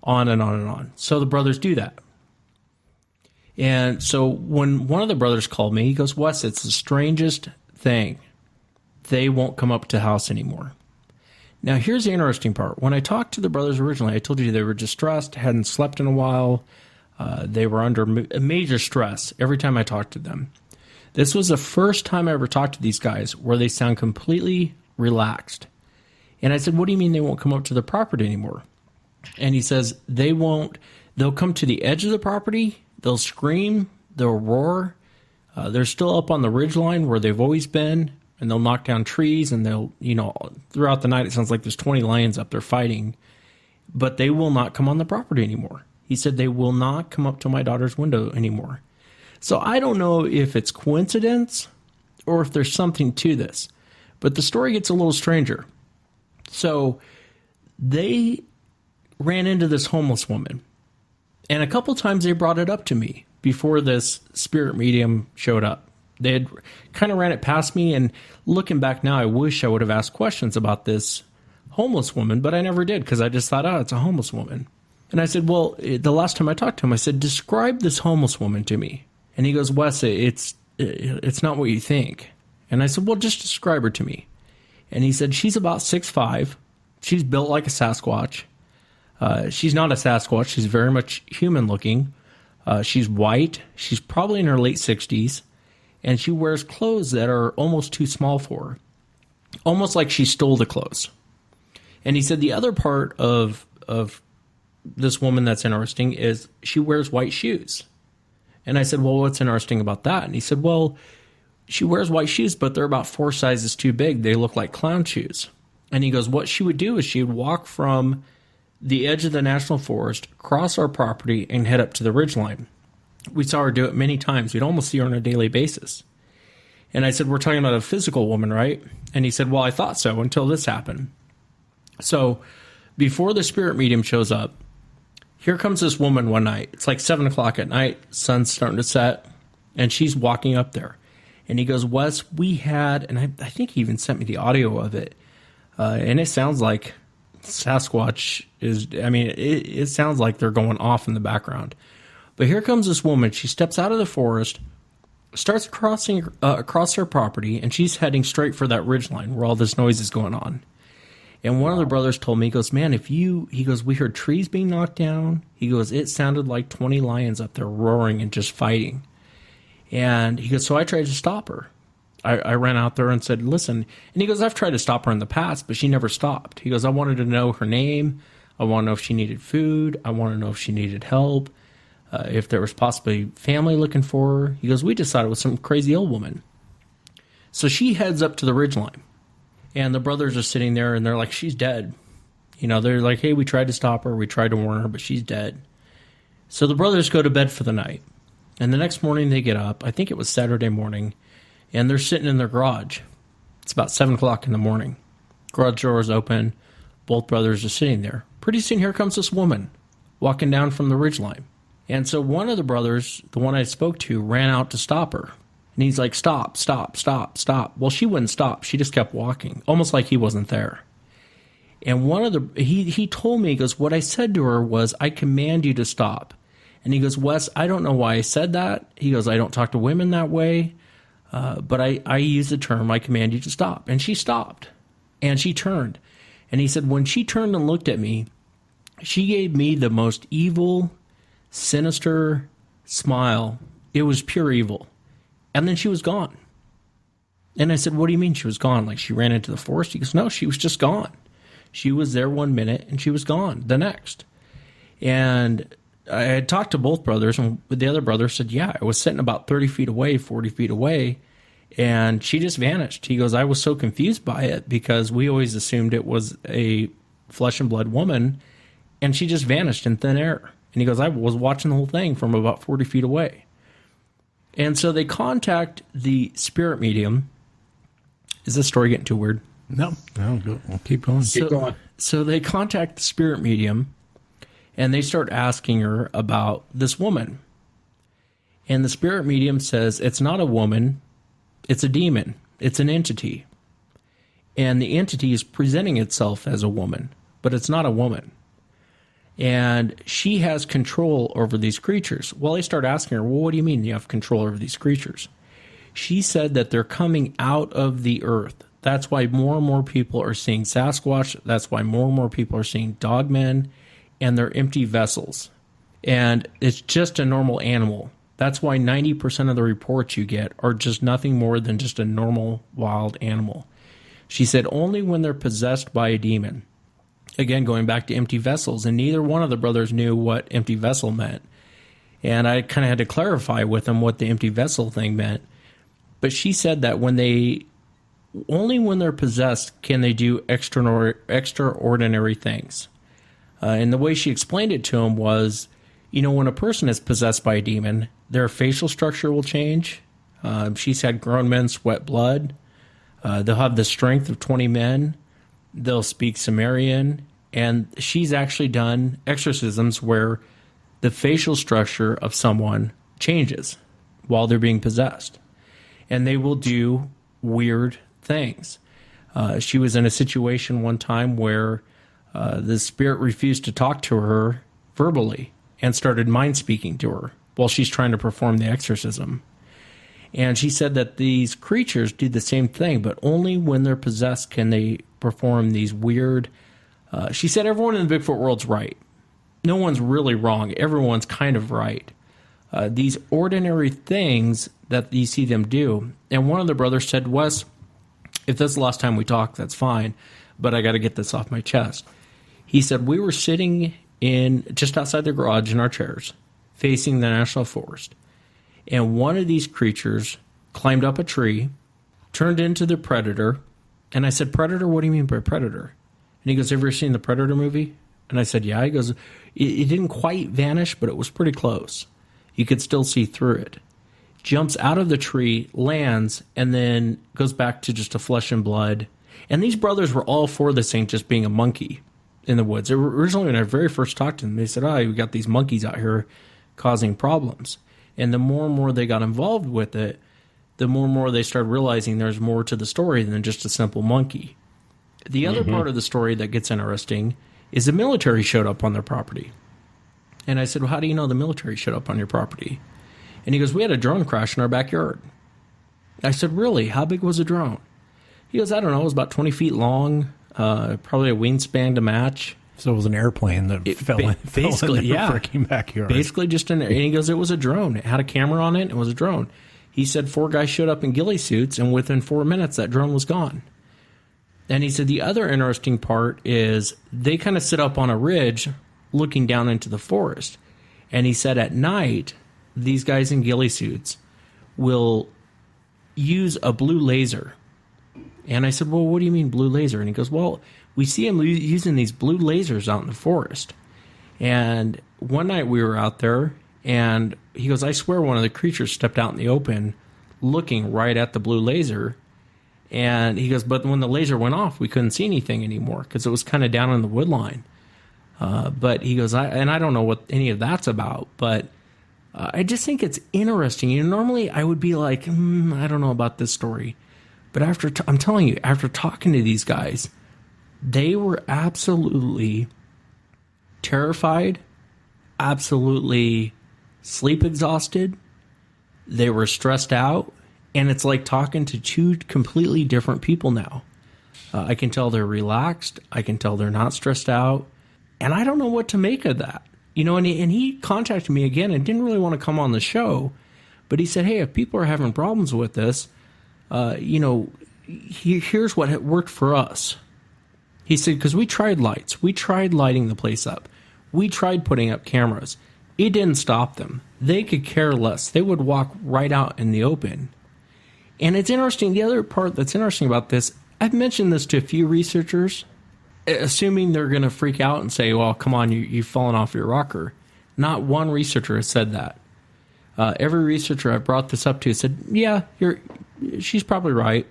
On and on and on. So the brothers do that. And so when one of the brothers called me, he goes, Wes, it's the strangest thing. They won't come up to the house anymore. Now, here's the interesting part. When I talked to the brothers originally, I told you they were distressed, hadn't slept in a while. They were under major stress every time I talked to them. This was the first time I ever talked to these guys where they sound completely relaxed. And I said, what do you mean they won't come up to the property anymore? And he says, they'll come to the edge of the property. They'll scream, they'll roar. They're still up on the ridge line where they've always been, and they'll knock down trees, and they'll, throughout the night it sounds like there's 20 lions up there fighting, but they will not come on the property anymore. He said they will not come up to my daughter's window anymore. So I don't know if it's coincidence or if there's something to this, but the story gets a little stranger. So they ran into this homeless woman. And a couple times they brought it up to me before this spirit medium showed up. They had kind of ran it past me, and looking back now, I wish I would have asked questions about this homeless woman, but I never did because I just thought, oh, it's a homeless woman. And I said, well, the last time I talked to him, I said, describe this homeless woman to me. And he goes, Wes, it's not what you think. And I said, well, just describe her to me. And he said, she's about 6'5". She's built like a Sasquatch. She's not a Sasquatch. She's very much human looking. She's white. She's probably in her late 60s. And she wears clothes that are almost too small for her. Almost like she stole the clothes. And he said the other part of this woman that's interesting is she wears white shoes. And I said, well, what's interesting about that? And he said, well, she wears white shoes, but they're about 4 sizes too big. They look like clown shoes. And he goes, what she would do is she would walk from the edge of the national forest, cross our property, and head up to the ridgeline. We saw her do it many times. We'd almost see her on a daily basis. And I said, we're talking about a physical woman, right? And he said, well, I thought so until this happened. So before the spirit medium shows up, here comes this woman one night. It's like 7 o'clock at night. Sun's starting to set. And she's walking up there. And he goes, Wes, we had, and I think he even sent me the audio of it. And it sounds like Sasquatch is, I mean, it sounds like they're going off in the background. But here comes this woman. She steps out of the forest, starts crossing across her property, and she's heading straight for that ridgeline where all this noise is going on. And one of the brothers told me, he goes, man, he goes, we heard trees being knocked down. He goes, it sounded like 20 lions up there roaring and just fighting. And he goes, so I tried to stop her. I ran out there and said, listen. And he goes, I've tried to stop her in the past, but she never stopped. He goes, I wanted to know her name. I want to know if she needed food. I want to know if she needed help. If there was possibly family looking for her. He goes, we just thought it was some crazy old woman. So she heads up to the ridgeline. And the brothers are sitting there, and they're like, she's dead. You know, they're like, hey, we tried to stop her. We tried to warn her, but she's dead. So the brothers go to bed for the night. And the next morning they get up. I think it was Saturday morning. And they're sitting in their garage. It's about 7 o'clock in the morning. Garage door is open. Both brothers are sitting there. Pretty soon here comes this woman walking down from the ridgeline. And so one of the brothers, the one I spoke to, ran out to stop her. And he's like, stop, stop, stop, stop. Well, she wouldn't stop. She just kept walking, almost like he wasn't there. And one of the, he told me, he goes, what I said to her was, I command you to stop. And he goes, Wes, I don't know why I said that. He goes, I don't talk to women that way. But I use the term, I command you to stop. And she stopped. And she turned. And he said, when she turned and looked at me, she gave me the most evil, sinister smile. It was pure evil. And then she was gone. And I said, what do you mean she was gone? Like she ran into the forest? He goes, no, she was just gone. She was there 1 minute and she was gone the next. And I had talked to both brothers, and the other brother said, yeah, I was sitting about 30 feet away, 40 feet away, and she just vanished. He goes, I was so confused by it because we always assumed it was a flesh and blood woman, and she just vanished in thin air. And he goes, I was watching the whole thing from about 40 feet away. And so they contact the spirit medium. Is this story getting too weird? No, go. We'll keep going. Keep going. So they contact the spirit medium, and they start asking her about this woman. And the spirit medium says, it's not a woman, it's a demon. It's an entity. And the entity is presenting itself as a woman, but it's not a woman. And she has control over these creatures. Well, they start asking her, well, what do you mean you have control over these creatures? She said that they're coming out of the earth. That's why more and more people are seeing Sasquatch. That's why more and more people are seeing Dogman, and they're empty vessels. And it's just a normal animal. That's why 90% of the reports you get are just nothing more than just a normal wild animal. She said only when they're possessed by a demon. Again, going back to empty vessels, and neither one of the brothers knew what empty vessel meant. And I kind of had to clarify with them what the empty vessel thing meant. But she said that only when they're possessed can they do extraordinary things. And the way she explained it to him was, when a person is possessed by a demon, their facial structure will change. She's had grown men sweat blood. They'll have the strength of 20 men. They'll speak Sumerian. And she's actually done exorcisms where the facial structure of someone changes while they're being possessed. And they will do weird things. She was in a situation one time where the spirit refused to talk to her verbally and started mind speaking to her while she's trying to perform the exorcism. And she said that these creatures do the same thing, but only when they're possessed can they perform these weird... she said everyone in the Bigfoot world's right. No one's really wrong. Everyone's kind of right. These ordinary things that you see them do. And one of the brothers said, Wes, if this is the last time we talk, that's fine, but I got to get this off my chest. He said, we were sitting in just outside the garage in our chairs, facing the National Forest. And one of these creatures climbed up a tree, turned into the predator. And I said, Predator? What do you mean by predator? And he goes, have you ever seen the Predator movie? And I said, yeah. He goes, it didn't quite vanish, but it was pretty close. You could still see through it. Jumps out of the tree, lands, and then goes back to just a flesh and blood. And these brothers were all for this thing just being a monkey in the woods. Originally, when I very first talked to them, they said, we got these monkeys out here causing problems. And the more and more they got involved with it, the more and more they started realizing there's more to the story than just a simple monkey. The other part of the story that gets interesting is the military showed up on their property. And I said, well, how do you know the military showed up on your property? And he goes, we had a drone crash in our backyard. I said, really? How big was the drone? He goes, I don't know. It was about 20 feet long, probably a wingspan to match. So it was an airplane that fell in their freaking backyard. Basically just and he goes, it was a drone. It had a camera on it. It was a drone. He said 4 guys showed up in ghillie suits, and within 4 minutes, that drone was gone. And he said the other interesting part is they kind of sit up on a ridge looking down into the forest. And he said at night, these guys in ghillie suits will use a blue laser. And I said, well, what do you mean blue laser? And he goes, well, we see him using these blue lasers out in the forest. And one night we were out there, and he goes, I swear one of the creatures stepped out in the open looking right at the blue laser. And he goes, but when the laser went off, we couldn't see anything anymore because it was kind of down in the wood line. But he goes, I don't know what any of that's about, but I just think it's interesting. You know, normally I would be like, I don't know about this story. But I'm telling you, after talking to these guys, they were absolutely terrified, absolutely sleep exhausted. They were stressed out. And it's like talking to 2 completely different people now. I can tell they're relaxed. I can tell they're not stressed out. And I don't know what to make of that. You know, and he contacted me again and didn't really want to come on the show. But he said, hey, if people are having problems with this, here's what worked for us. He said, because we tried lights. We tried lighting the place up. We tried putting up cameras. It didn't stop them. They could care less. They would walk right out in the open. And it's interesting. The other part that's interesting about this, I've mentioned this to a few researchers, assuming they're going to freak out and say, well, come on, you've fallen off your rocker. Not one researcher has said that. Every researcher I've brought this up to said, yeah, she's probably right.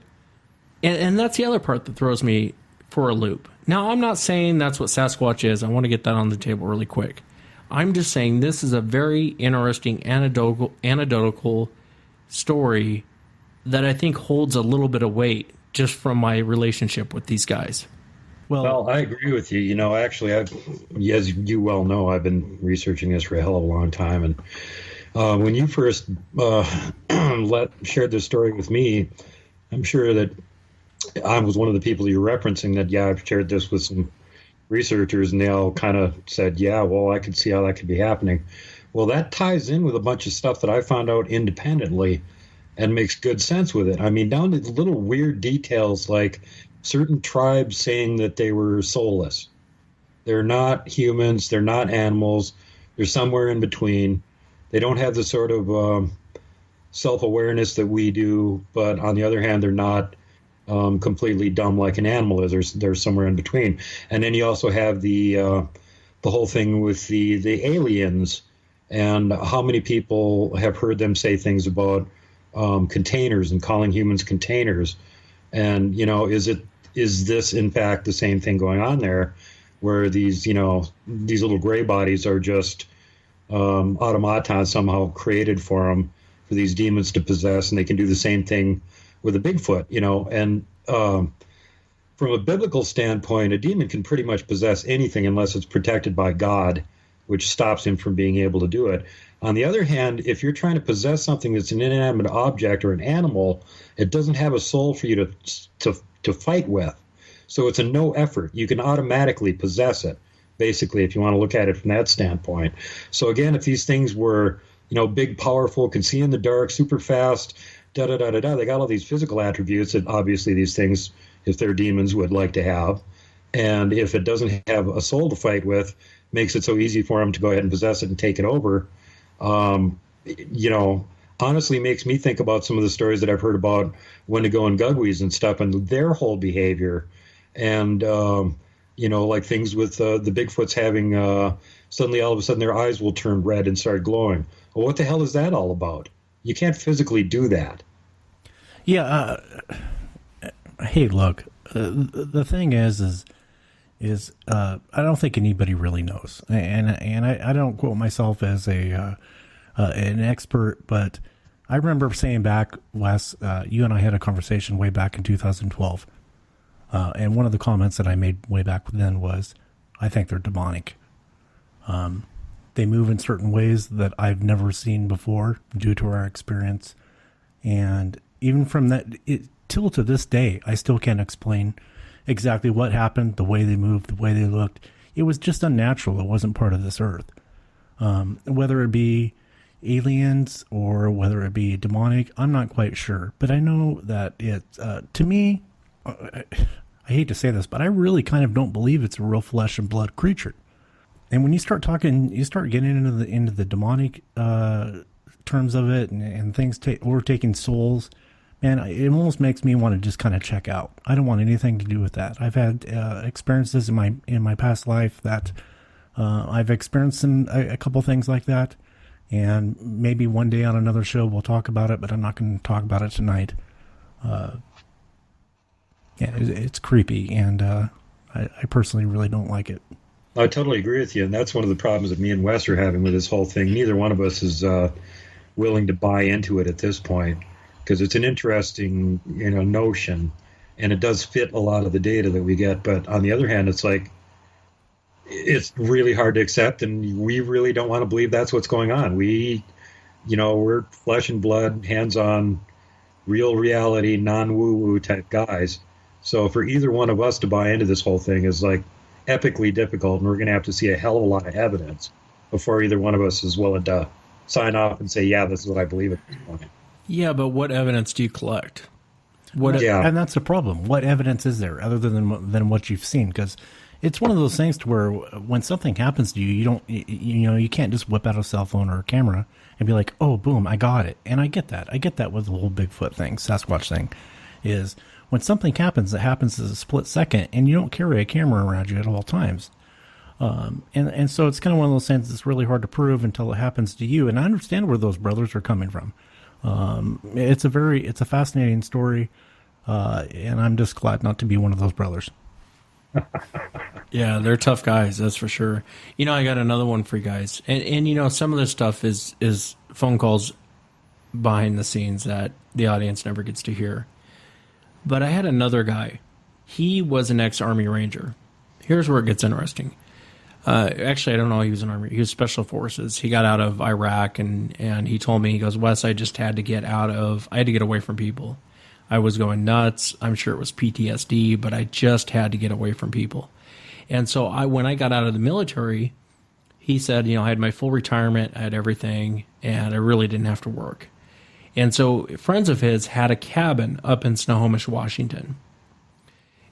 And that's the other part that throws me for a loop. Now, I'm not saying that's what Sasquatch is. I want to get that on the table really quick. I'm just saying this is a very interesting anecdotal story that I think holds a little bit of weight just from my relationship with these guys. Well, I agree with you. You know, actually, as you well know, I've been researching this for a hell of a long time. And when you first shared this story with me, I'm sure that I was one of the people you're referencing that, I've shared this with some researchers, and they all kind of said, I could see how that could be happening. Well, that ties in with a bunch of stuff that I found out independently and makes good sense with it. I mean, down to the little weird details like certain tribes saying that they were soulless. They're not humans. They're not animals. They're somewhere in between. They don't have the sort of self-awareness that we do, but on the other hand, they're not completely dumb like an animal is. They're somewhere in between. And then you also have the whole thing with the aliens and how many people have heard them say things about containers and calling humans containers. And, is this in fact the same thing going on there where these little gray bodies are just automatons somehow created for them, for these demons to possess, and they can do the same thing with a Bigfoot, and from a biblical standpoint, a demon can pretty much possess anything unless it's protected by God, which stops him from being able to do it. On the other hand, if you're trying to possess something that's an inanimate object or an animal, it doesn't have a soul for you to fight with. So it's a no effort. You can automatically possess it, basically, if you want to look at it from that standpoint. So again, if these things were, big, powerful, can see in the dark, super fast, they got all these physical attributes that obviously these things, if they're demons, would like to have. And if it doesn't have a soul to fight with, makes it so easy for them to go ahead and possess it and take it over. Honestly makes me think about some of the stories that I've heard about Wendigo and Gugwies and stuff and their whole behavior. And, like things with the Bigfoots having suddenly all of a sudden their eyes will turn red and start glowing. Well, what the hell is that all about? You can't physically do that. Yeah. Hey, look, the thing is I don't think anybody really knows. And I don't quote myself as an expert, but I remember saying back, Wes, you and I had a conversation way back in 2012. And one of the comments that I made way back then was, I think they're demonic. They move in certain ways that I've never seen before due to our experience. And even from that, till to this day, I still can't explain exactly what happened, the way they moved, the way they looked. It was just unnatural. It wasn't part of this earth. Whether it be aliens or whether it be demonic, I'm not quite sure. But I know that to me, I hate to say this, but I really kind of don't believe it's a real flesh and blood creature. And when you start getting into the demonic terms of it and things overtaking souls, man, it almost makes me want to just kind of check out. I don't want anything to do with that. I've had experiences in my past life that I've experienced a couple things like that, and maybe one day on another show we'll talk about it, but I'm not going to talk about it tonight. It's creepy, and I personally really don't like it. I totally agree with you, and that's one of the problems that me and Wes are having with this whole thing. Neither one of us is willing to buy into it at this point, because it's an interesting, notion, and it does fit a lot of the data that we get. But on the other hand, it's like, it's really hard to accept, and we really don't want to believe that's what's going on. We're flesh and blood, hands-on, real reality, non-woo-woo type guys. So for either one of us to buy into this whole thing is like epically difficult, and we're going to have to see a hell of a lot of evidence before either one of us is willing to sign off and say, yeah, this is what I believe at this point. Yeah, but what evidence do you collect? And that's the problem. What evidence is there other than what you've seen? Because it's one of those things to where when something happens to you, you can't just whip out a cell phone or a camera and be like, oh, boom, I got it. And I get that. I get that with the whole Bigfoot thing, Sasquatch thing, is when something happens, it happens in a split second, and you don't carry a camera around you at all times. And so it's kind of one of those things that's really hard to prove until it happens to you. And I understand where those brothers are coming from. It's a fascinating story, and I'm just glad not to be one of those brothers. Yeah, they're tough guys, that's for sure. I got another one for you guys. And some of this stuff is phone calls behind the scenes that the audience never gets to hear. But I had another guy. He was an ex-Army Ranger. Here's where it gets interesting. Actually, I don't know. He was an Army. He was Special Forces. He got out of Iraq, and he told me, he goes, Wes, I had to get away from people. I was going nuts. I'm sure it was PTSD, but I just had to get away from people. And so when I got out of the military, he said, I had my full retirement, I had everything, and I really didn't have to work. And so friends of his had a cabin up in Snohomish, Washington.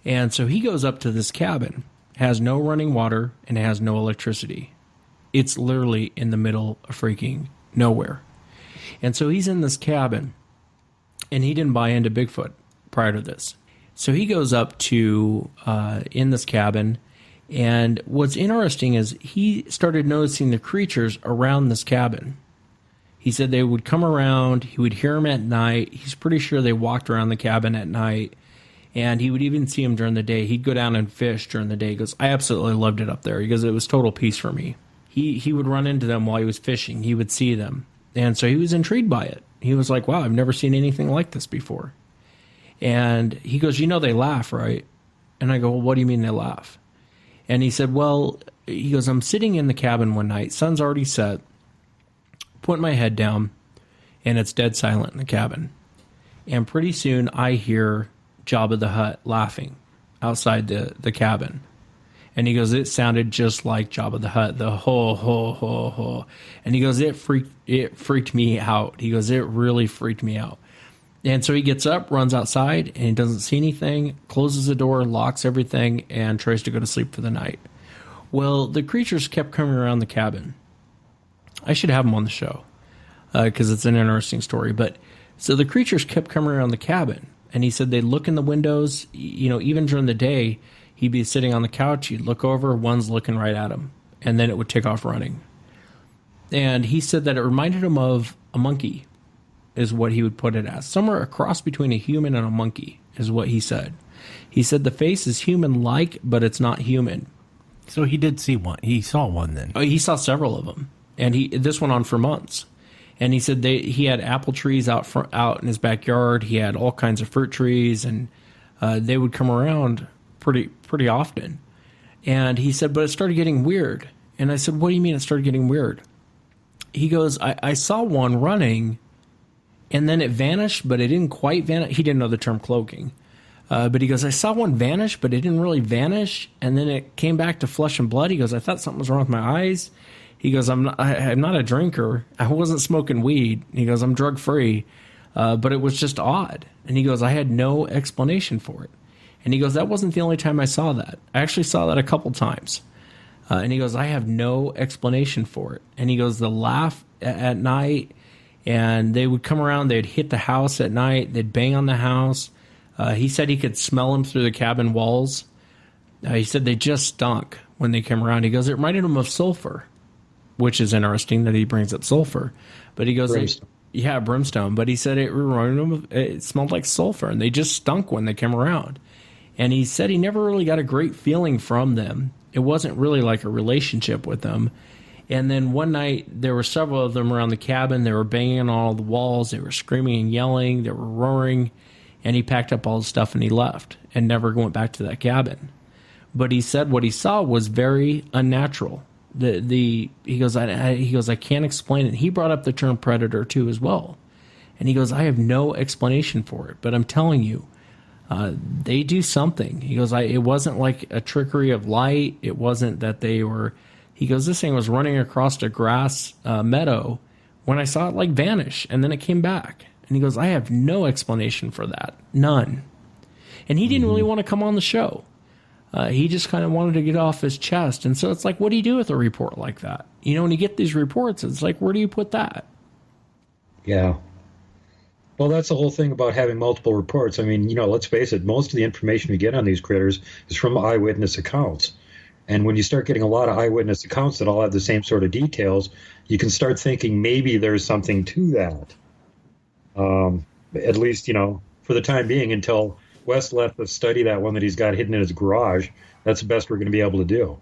And so he goes up to this cabin, has no running water, and it has no electricity. It's literally in the middle of freaking nowhere. And so he's in this cabin, and he didn't buy into Bigfoot prior to this. So he goes up to in this cabin, and what's interesting is he started noticing the creatures around this cabin. He said they would come around, he would hear them at night. He's pretty sure they walked around the cabin at night, and he would even see them during the day. He'd go down and fish during the day. He goes, I absolutely loved it up there. He goes, it was total peace for me. He would run into them while he was fishing. He would see them. And so he was intrigued by it. He was like, wow, I've never seen anything like this before. And he goes, they laugh, right? And I go, well, what do you mean they laugh? And he said, well, he goes, I'm sitting in the cabin one night, sun's already set, putting my head down, and it's dead silent in the cabin. And pretty soon I hear Jabba the Hutt laughing outside the cabin. And he goes, it sounded just like Jabba the Hutt, the ho, ho, ho, ho. And he goes, it freaked me out. He goes, it really freaked me out. And so he gets up, runs outside, and he doesn't see anything, closes the door, locks everything, and tries to go to sleep for the night. Well, the creatures kept coming around the cabin. I should have them on the show because it's an interesting story. But so the creatures kept coming around the cabin, and he said they'd look in the windows, even during the day, he'd be sitting on the couch, he'd look over, one's looking right at him, and then it would take off running. And he said that it reminded him of a monkey, is what he would put it as. Somewhere a cross between a human and a monkey is what he said. He said the face is human-like, but it's not human. So he did see one. He saw one then. Oh, he saw several of them, and this went on for months. And he said he had apple trees out in his backyard. He had all kinds of fruit trees, and they would come around pretty often. And he said, but it started getting weird. And I said, what do you mean it started getting weird? He goes, I saw one running, and then it vanished, but it didn't quite vanish. He didn't know the term cloaking. But he goes, I saw one vanish, but it didn't really vanish. And then it came back to flesh and blood. He goes, I thought something was wrong with my eyes. He goes, I'm not a drinker. I wasn't smoking weed. He goes, I'm drug-free. But it was just odd. And he goes, I had no explanation for it. And he goes, that wasn't the only time I saw that. I actually saw that a couple times. And he goes, I have no explanation for it. And he goes, the laugh at night, and they would come around, they'd hit the house at night, they'd bang on the house. He said he could smell them through the cabin walls. He said they just stunk when they came around. He goes, it reminded him of sulfur, which is interesting that he brings up sulfur. But he goes, Brimstone. Yeah, brimstone. But he said it reminded him it smelled like sulfur, and they just stunk when they came around. And he said he never really got a great feeling from them. It wasn't really like a relationship with them. And then one night, there were several of them around the cabin. They were banging on all the walls. They were screaming and yelling. They were roaring. And he packed up all his stuff and he left and never went back to that cabin. But he said what he saw was very unnatural. He goes, I can't explain it. He brought up the term predator too as well. And he goes, I have no explanation for it, but I'm telling you, they do something. He goes, it wasn't like a trickery of light. It wasn't that they were, he goes, this thing was running across a grass meadow when I saw it like vanish, and then it came back. And he goes, I have no explanation for that. None. And he didn't really want to come on the show. He just kind of wanted to get off his chest. And so it's like, what do you do with a report like that? When you get these reports, it's like, where do you put that? Yeah. Well, that's the whole thing about having multiple reports. I mean, let's face it, most of the information we get on these critters is from eyewitness accounts. And when you start getting a lot of eyewitness accounts that all have the same sort of details, you can start thinking maybe there's something to that. At least, for the time being, until Wes left to study that one that he's got hidden in his garage. That's the best we're going to be able to do.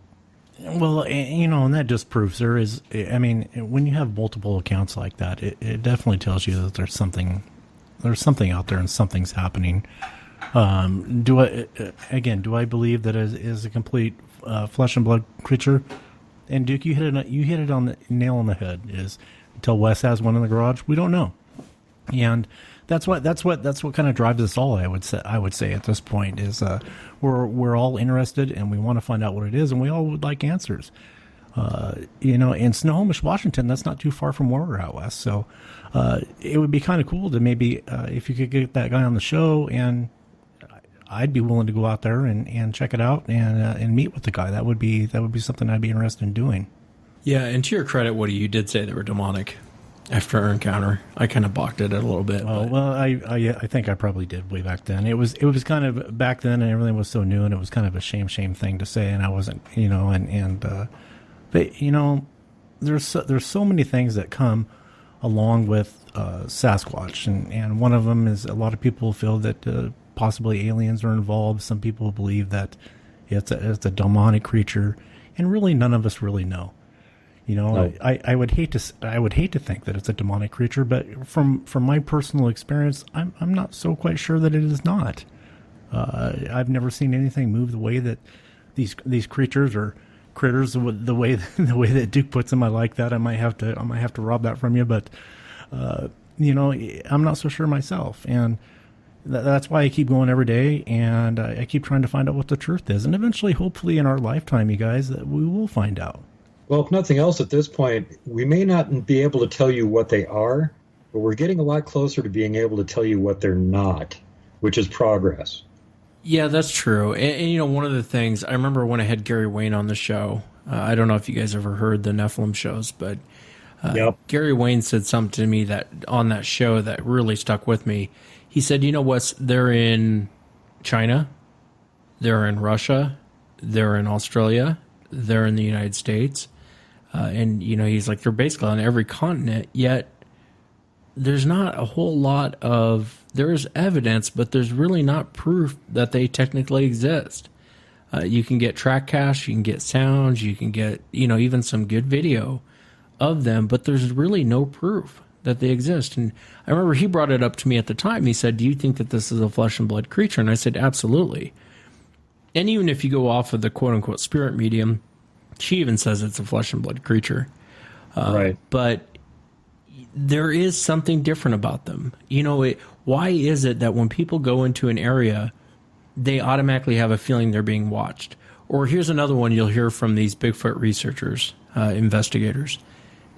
Well, and that just proves there is, when you have multiple accounts like that, it definitely tells you that there's something out there and something's happening. Do I believe that it is a complete flesh and blood creature? And Duke, you hit it on the nail on the head. Is until Wes has one in the garage, we don't know. And that's what kind of drives us all. I would say at this point is we're all interested and we want to find out what it is, and we all would like answers. In Snohomish, Washington, that's not too far from where we're at, West. So it would be kind of cool to maybe if you could get that guy on the show, and I'd be willing to go out there and check it out and meet with the guy. That would be something I'd be interested in doing. Yeah, and to your credit, Woody, you did say they were demonic. After our encounter, I kind of balked at it a little bit. Well, I think I probably did way back then. It was kind of back then, and everything was so new, and it was kind of a shame thing to say, and I wasn't, but there's so many things that come along with Sasquatch, and one of them is a lot of people feel that possibly aliens are involved. Some people believe that it's a demonic creature, and really none of us really know. No. I would hate to think that it's a demonic creature, but from my personal experience, I'm not so quite sure that it is not. I've never seen anything move the way that these creatures or critters, the way that Duke puts them. I like that. I might have to rob that from you, but I'm not so sure myself, and that's why I keep going every day, and I keep trying to find out what the truth is, and eventually, hopefully, in our lifetime, you guys, that we will find out. Well, if nothing else, at this point, we may not be able to tell you what they are, but we're getting a lot closer to being able to tell you what they're not, which is progress. Yeah, that's true. And one of the things, I remember when I had Gary Wayne on the show, I don't know if you guys ever heard the Nephilim shows, but Yep. Gary Wayne said something to me that on that show that really stuck with me. He said, they're in China, they're in Russia, they're in Australia, they're in the United States. And, he's like, they're basically on every continent, yet there's not a whole lot there's evidence, but there's really not proof that they technically exist. You can get track cache, you can get sounds, you can get, even some good video of them, but there's really no proof that they exist. And I remember he brought it up to me at the time. He said, do you think that this is a flesh and blood creature? And I said, absolutely. And even if you go off of the quote unquote spirit medium, she even says it's a flesh and blood creature. Right. But there is something different about them. Why is it that when people go into an area, they automatically have a feeling they're being watched? Or here's another one you'll hear from these Bigfoot researchers, investigators.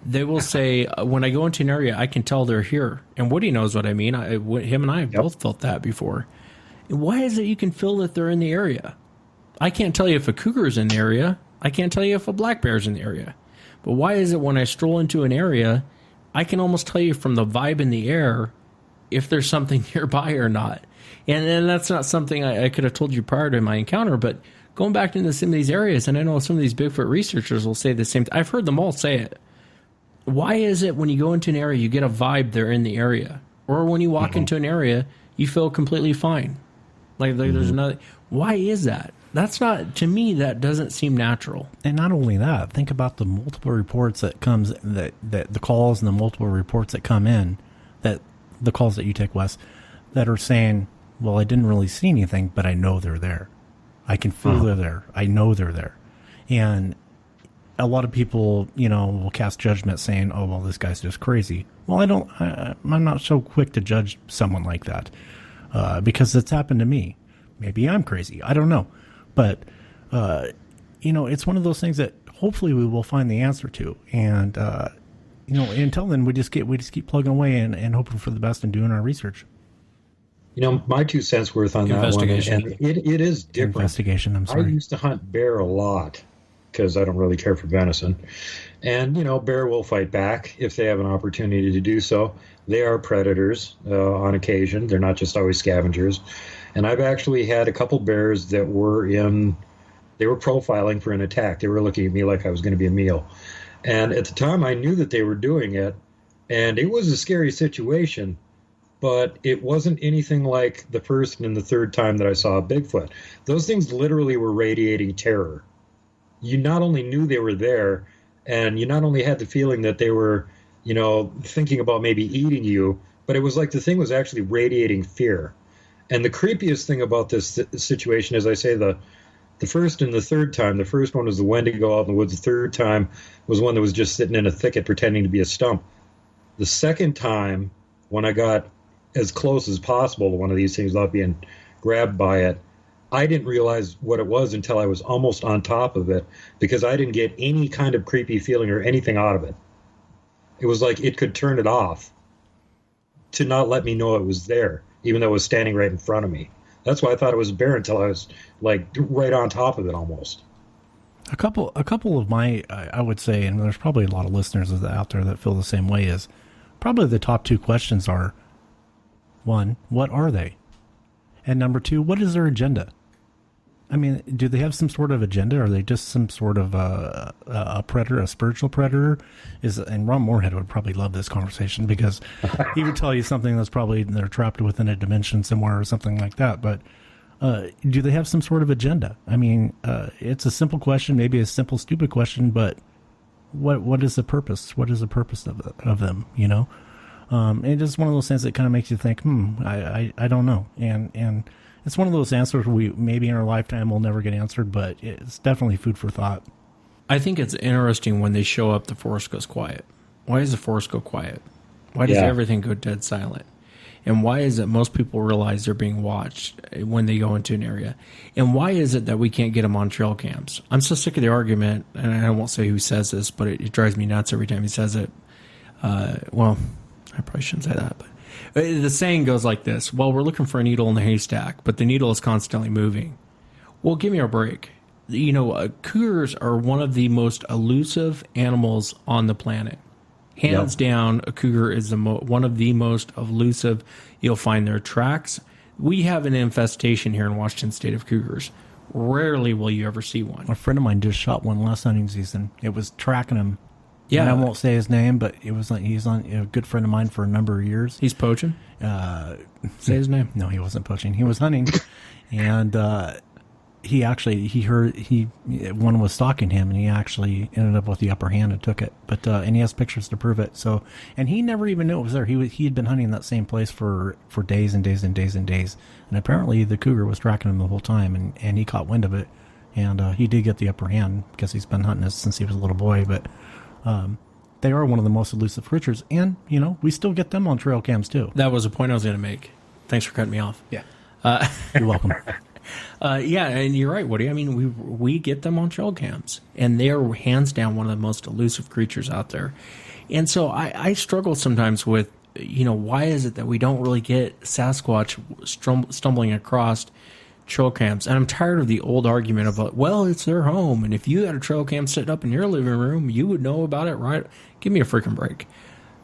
They will say, when I go into an area, I can tell they're here. And Woody knows what I mean. Him and I have both felt that before. Why is it you can feel that they're in the area? I can't tell you if a cougar is in the area. I can't tell you if a black bear is in the area. But why is it when I stroll into an area, I can almost tell you from the vibe in the air if there's something nearby or not? And that's not something I could have told you prior to my encounter, but going back into some of these areas, and I know some of these Bigfoot researchers will say the same thing. I've heard them all say it. Why is it when you go into an area, you get a vibe they're in the area? Or when you walk into an area, you feel completely fine? Like there's another. Why is that? That's not, to me, that doesn't seem natural. And not only that, think about the multiple reports that the calls and the multiple reports that come in, that the calls that you take, Wes, that are saying, well, I didn't really see anything, but I know they're there. I can feel they're there. I know they're there. And a lot of people, will cast judgment saying, oh, well, this guy's just crazy. Well, I'm not so quick to judge someone like that because it's happened to me. Maybe I'm crazy. I don't know. But, it's one of those things that hopefully we will find the answer to. And, until then, we just keep plugging away and hoping for the best and doing our research. My 2 cents worth on that one, and it is different. Investigation, I'm sorry. I used to hunt bear a lot because I don't really care for venison. And, bear will fight back if they have an opportunity to do so. They are predators on occasion. They're not just always scavengers. And I've actually had a couple bears that they were profiling for an attack. They were looking at me like I was going to be a meal. And at the time, I knew that they were doing it, and it was a scary situation, but it wasn't anything like the first and the third time that I saw a Bigfoot. Those things literally were radiating terror. You not only knew they were there, and you not only had the feeling that they were, thinking about maybe eating you, but it was like the thing was actually radiating fear. And the creepiest thing about this situation is, I say, the first and the third time. The first one was the Wendigo out in the woods. The third time was one that was just sitting in a thicket pretending to be a stump. The second time, when I got as close as possible to one of these things without being grabbed by it, I didn't realize what it was until I was almost on top of it, because I didn't get any kind of creepy feeling or anything out of it. It was like it could turn it off to not let me know it was there, even though it was standing right in front of me. That's why I thought it was a bear until I was like right on top of it almost. A couple of my, I would say, and there's probably a lot of listeners out there that feel the same way, is probably the top 2 questions are, 1, what are they? And number 2, what is their agenda? I mean, do they have some sort of agenda? Are they just some sort of a predator, a spiritual predator? And Ron Moorhead would probably love this conversation, because he would tell you something that's probably they're trapped within a dimension somewhere or something like that. But do they have some sort of agenda? I mean, it's a simple question, maybe a simple, stupid question, but what is the purpose? What is the purpose of them? And it's one of those things that kind of makes you think, I don't know. And it's one of those answers we maybe in our lifetime will never get answered, but it's definitely food for thought. I think it's interesting when they show up, the forest goes quiet. Why does the forest go quiet? Why does everything go dead silent? And why is it most people realize they're being watched when they go into an area? And why is it that we can't get them on trail cams? I'm so sick of the argument, and I won't say who says this, but it drives me nuts every time he says it. Well, I probably shouldn't say that, but the saying goes like this: well, we're looking for a needle in the haystack, but the needle is constantly moving. Well, give me a break. You know, cougars are one of the most elusive animals on the planet. Hands down, a cougar is one of the most elusive. You'll find their tracks. We have an infestation here in Washington State of cougars. Rarely will you ever see one. A friend of mine just shot one last hunting season. It was tracking him. Yeah, and I won't say his name, but it was he's on a good friend of mine for a number of years. He's poaching. Say his name. No, he wasn't poaching. He was hunting, and he heard one was stalking him, and he actually ended up with the upper hand and took it. But and he has pictures to prove it. So, and he never even knew it was there. He had been hunting that same place for days and days and days and days, and apparently the cougar was tracking him the whole time, and he caught wind of it, and he did get the upper hand because he's been hunting this since he was a little boy. But they are one of the most elusive creatures, and we still get them on trail cams too. That was a point I was going to make. Thanks for cutting me off. Yeah, you're welcome. Yeah, and you're right, Woody. I mean, we get them on trail cams, and they are hands down one of the most elusive creatures out there. And so I struggle sometimes with, why is it that we don't really get Sasquatch stumbling across trail cams? And I'm tired of the old argument about, well, it's their home, and if you had a trail cam set up in your living room, you would know about it, right? Give me a freaking break.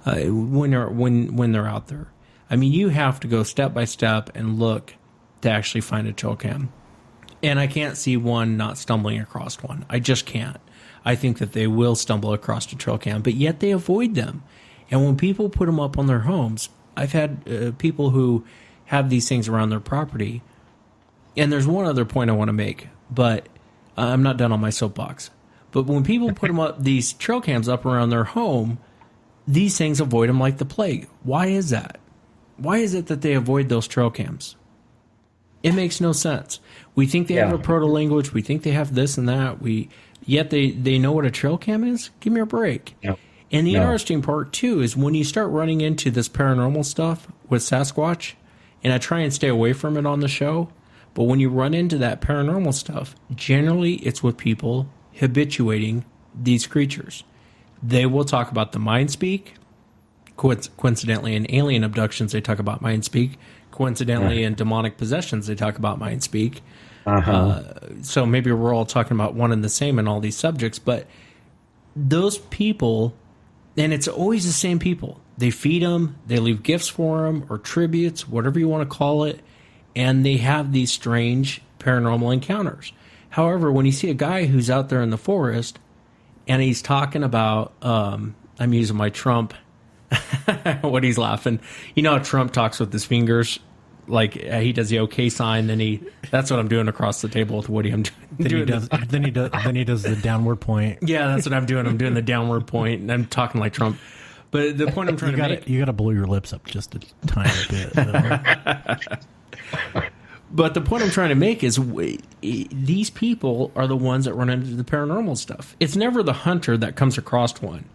When they're out there, I mean, you have to go step by step and look to actually find a trail cam. And I can't see one not stumbling across one. I just can't. I think that they will stumble across a trail cam, but yet they avoid them. And when people put them up on their homes, I've had people who have these things around their property. And there's one other point I want to make, but I'm not done on my soapbox. But when people put them up, these trail cams up around their home, these things avoid them like the plague. Why is that? Why is it that they avoid those trail cams? It makes no sense. We think they have a proto-language. We think they have this and that. Yet they know what a trail cam is? Give me a break. No. And the interesting part, too, is when you start running into this paranormal stuff with Sasquatch, and I try and stay away from it on the show, but when you run into that paranormal stuff, generally it's with people habituating these creatures. They will talk about the mind speak. Coincidentally, in alien abductions, they talk about mind speak. Coincidentally, in demonic possessions, they talk about mind speak. So maybe we're all talking about one and the same in all these subjects, but those people, and it's always the same people. They feed them, they leave gifts for them, or tributes, whatever you want to call it, and they have these strange paranormal encounters. However, when you see a guy who's out there in the forest, and he's talking about, I'm using my Trump, what he's laughing. You know how Trump talks with his fingers? Like he does the okay sign, that's what I'm doing across the table with Woody. Then he does the downward point. Yeah, that's what I'm doing. I'm doing the downward point, and I'm talking like Trump. But the point I'm trying to make, you got to blow your lips up just a tiny bit. But the point I'm trying to make is these people are the ones that run into the paranormal stuff. It's never the hunter that comes across one.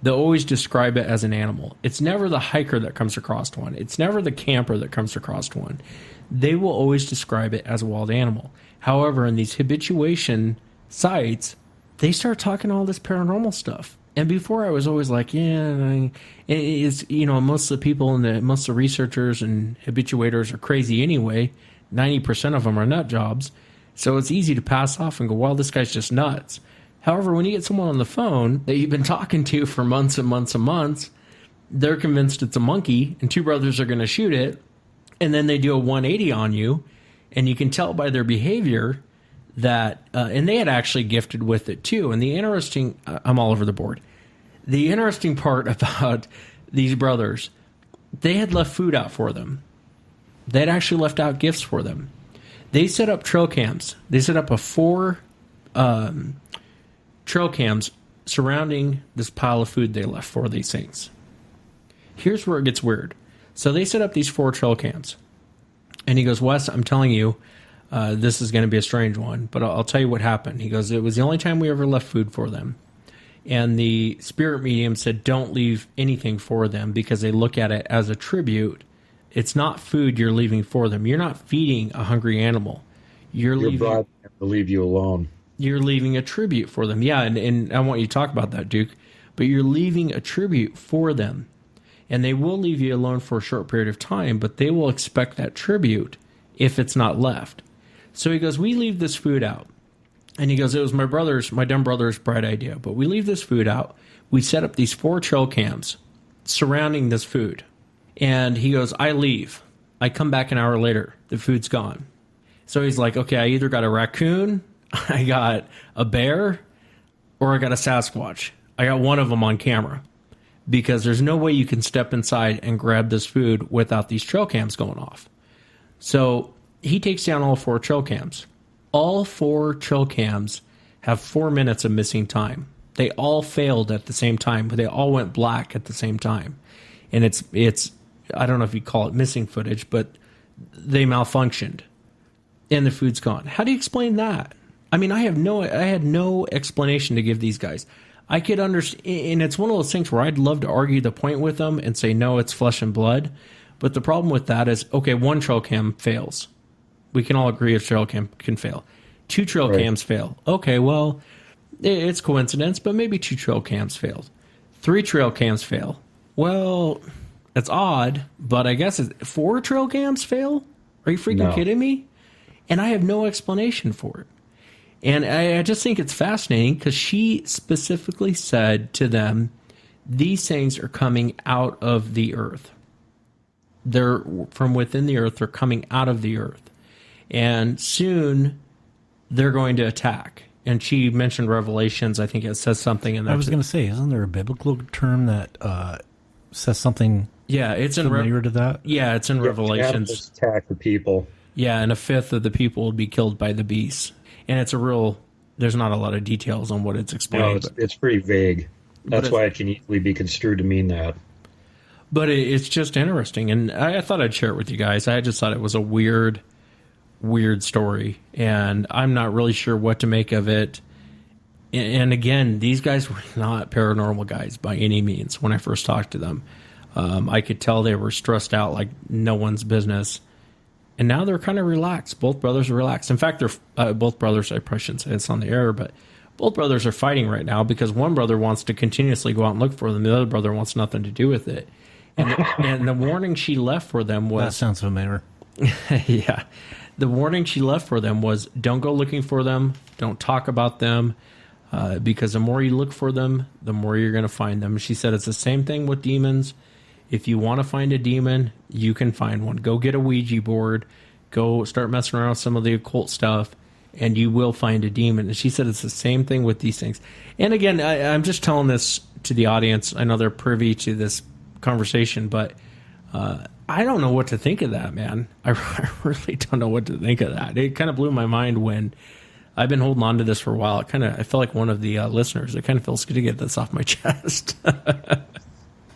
They'll always describe it as an animal. It's never the hiker that comes across one. It's never the camper that comes across one. They will always describe it as a wild animal. However, in these habituation sites, they start talking all this paranormal stuff. And before I was always like, it's, most of the people and most of the researchers and habituators are crazy anyway. 90% of them are nut jobs. So it's easy to pass off and go, well, this guy's just nuts. However, when you get someone on the phone that you've been talking to for months and months and months, they're convinced it's a monkey, and two brothers are going to shoot it, and then they do a 180 on you, and you can tell by their behavior that, and they had actually gifted with it too. And the interesting, I'm all over the board. The interesting part about these brothers, they had left food out for them. They had actually left out gifts for them. They set up trail cams. They set up 4 trail cams surrounding this pile of food they left for these things. Here's where it gets weird. So they set up these 4 trail cams. And he goes, Wes, I'm telling you, this is going to be a strange one, but I'll tell you what happened. He goes, it was the only time we ever left food for them. And the spirit medium said, don't leave anything for them because they look at it as a tribute. It's not food you're leaving for them. You're not feeding a hungry animal. You're brought to leave you alone. You're leaving a tribute for them. Yeah, and I want you to talk about that, Duke. But you're leaving a tribute for them. And they will leave you alone for a short period of time, but they will expect that tribute if it's not left. So he goes, we leave this food out. And he goes, it was my dumb brother's bright idea. But we leave this food out. We set up these 4 trail cams surrounding this food. And he goes, I leave. I come back an hour later. The food's gone. So he's like, okay, I either got a raccoon, I got a bear, or I got a Sasquatch. I got one of them on camera. Because there's no way you can step inside and grab this food without these trail cams going off. So he takes down all 4 trail cams. All 4 trail cams have 4 minutes of missing time. They all failed at the same time, but they all went black at the same time. And it's I don't know if you call it missing footage, but they malfunctioned. And the food's gone. How do you explain that? I mean, I had no explanation to give these guys. I could understand, and it's one of those things where I'd love to argue the point with them and say, no, it's flesh and blood. But the problem with that is, okay, 1 trail cam fails. We can all agree a trail cam can fail. 2 trail cams fail. Okay, well, it's coincidence, but maybe 2 trail cams failed. 3 trail cams fail. Well, it's odd, but I guess 4 trail cams fail? Are you freaking kidding me? And I have no explanation for it. And I just think it's fascinating because she specifically said to them, these things are coming out of the earth. They're from within the earth. They're coming out of the earth. And soon they're going to attack. And she mentioned Revelations. I think it says something in there. I was going to say, isn't there a biblical term that says something it's familiar to that? Yeah, it's in Revelations. Attack the people. Yeah, and 1/5 of the people would be killed by the beast. And it's there's not a lot of details on what it's explaining. No, it's pretty vague. That's why it can easily be construed to mean that. But it's just interesting. And I thought I'd share it with you guys. I just thought it was a weird story. And I'm not really sure what to make of it. And again, these guys were not paranormal guys by any means when I first talked to them. I could tell they were stressed out like no one's business. And now they're kind of relaxed. Both brothers are relaxed. In fact, they're both brothers, I probably shouldn't say it's on the air, but both brothers are fighting right now because one brother wants to continuously go out and look for them. The other brother wants nothing to do with it. And the warning she left for them was... That sounds familiar. Yeah. The warning she left for them was, don't go looking for them. Don't talk about them. Because the more you look for them, the more you're going to find them. She said it's the same thing with demons. If you want to find a demon, you can find one. Go get a Ouija board. Go start messing around with some of the occult stuff, and you will find a demon. And she said it's the same thing with these things. And again, I'm just telling this to the audience. I know they're privy to this conversation, but I don't know what to think of that, man. I really don't know what to think of that. It kind of blew my mind when I've been holding on to this for a while. I feel like one of the listeners. It kind of feels good to get this off my chest.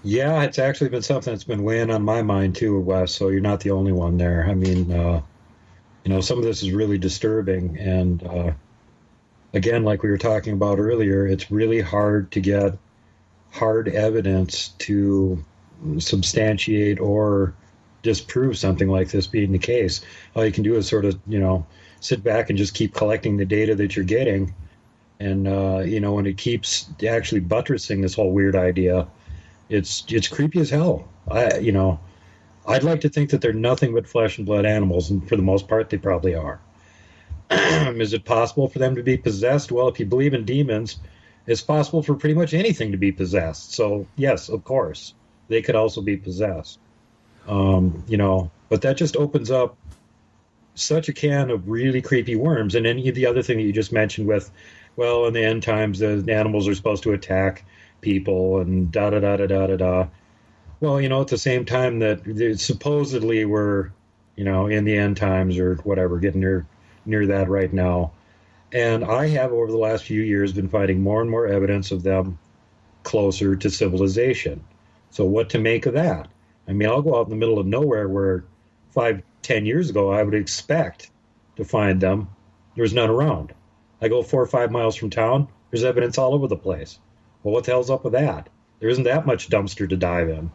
Yeah, it's actually been something that's been weighing on my mind too, Wes, so you're not the only one there. I mean, some of this is really disturbing. And again, like we were talking about earlier, it's really hard to get hard evidence to substantiate or disprove something like this being the case. All you can do is sort of, sit back and just keep collecting the data that you're getting. And, and it keeps actually buttressing this whole weird idea. It's creepy as hell. I'd like to think that they're nothing but flesh and blood animals, and for the most part, they probably are. Is it possible for them to be possessed? Well, if you believe in demons, it's possible for pretty much anything to be possessed. So, yes, of course, they could also be possessed. But that just opens up such a can of really creepy worms. And then the other thing that you just mentioned with, well, in the end times, the animals are supposed to attack people and da-da-da-da-da-da-da. Well, at the same time that supposedly we're, in the end times or whatever, getting near that right now. And I have, over the last few years, been finding more and more evidence of them closer to civilization. So what to make of that? I mean, I'll go out in the middle of nowhere where 5 10 years ago, I would expect to find them. There's none around. I go 4 or 5 miles from town, there's evidence all over the place. Well, what the hell's up with that? There isn't that much dumpster to dive in.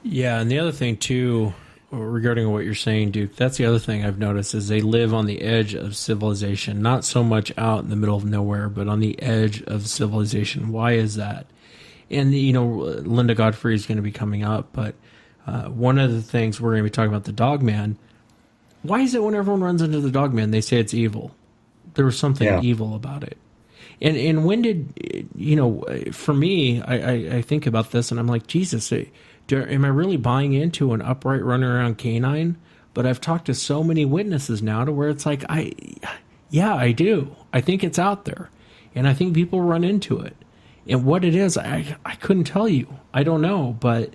Yeah, and the other thing, too, regarding what you're saying, Duke, that's the other thing I've noticed is they live on the edge of civilization, not so much out in the middle of nowhere, but on the edge of civilization. Why is that? And, you know, Linda Godfrey is going to be coming up, but one of the things we're going to be talking about the Dogman. Why is it when everyone runs into the Dogman, they say it's evil? There was something evil about it. And when did, you know, for me, I think about this and I'm like, Jesus, am I really buying into an upright running around canine? But I've talked to so many witnesses now to where it's like, I do. I think it's out there. And I think people run into it. And what it is, I couldn't tell you. I don't know. But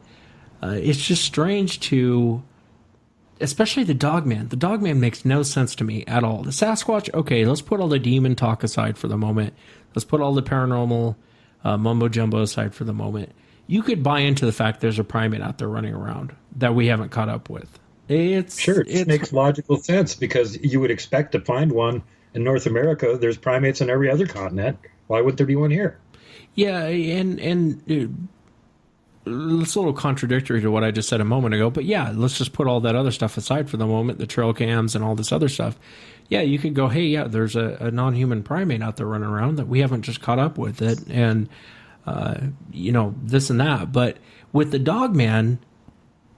it's just strange to, especially the Dogman. The Dogman makes no sense to me at all. The Sasquatch, okay, let's put all the demon talk aside for the moment. Let's put all the paranormal mumbo-jumbo aside for the moment. You could buy into the fact there's a primate out there running around that we haven't caught up with. It makes logical sense because you would expect to find one in North America. There's primates in every other continent. Why would there be one here? Yeah, and it's a little contradictory to what I just said a moment ago, but yeah, let's just put all that other stuff aside for the moment, the trail cams and all this other stuff. Yeah, you could go, hey, yeah, there's a non-human primate out there running around that we haven't just caught up with it, and, you know, this and that. But with the Dogman,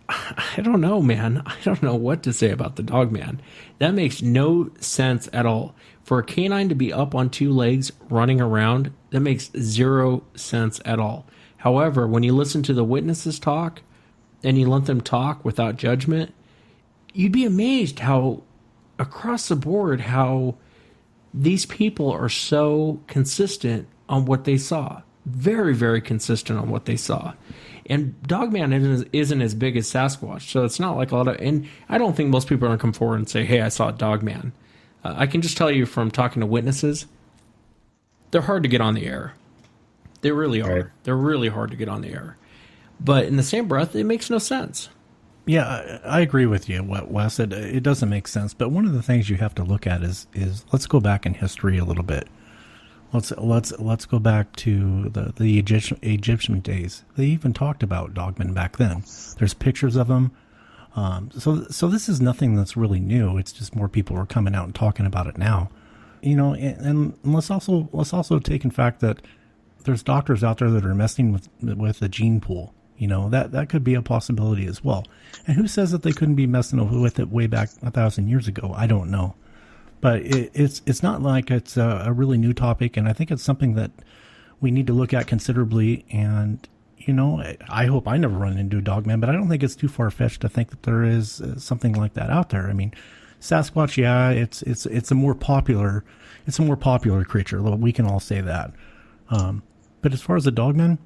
I don't know, man. I don't know what to say about the Dogman. That makes no sense at all. For a canine to be up on 2 legs running around, that makes 0 sense at all. However, when you listen to the witnesses talk and you let them talk without judgment, you'd be amazed how across the board, how these people are so consistent on what they saw. Very, very consistent on what they saw. And Dogman isn't as big as Sasquatch, so it's not like a lot of, and I don't think most people are going to come forward and say, hey, I saw a Dogman. I can just tell you from talking to witnesses, they're hard to get on the air. They really are. Right. They're really hard to get on the air. But in the same breath, it makes no sense. Yeah, I agree with you, Wes. It doesn't make sense. But one of the things you have to look at is let's go back in history a little bit. Let's go back to the Egyptian days. They even talked about Dogman back then. There's pictures of them. So this is nothing that's really new. It's just more people are coming out and talking about it now. You know, and let's also take in fact that there's doctors out there that are messing with the gene pool. You know, that could be a possibility as well. And who says that they couldn't be messing with it way back 1,000 years ago? I don't know. But it's not like it's a really new topic, and I think it's something that we need to look at considerably. And, you know, I hope I never run into a Dogman, but I don't think it's too far-fetched to think that there is something like that out there. I mean, Sasquatch, yeah, it's a more popular creature. We can all say that. But as far as the Dogman,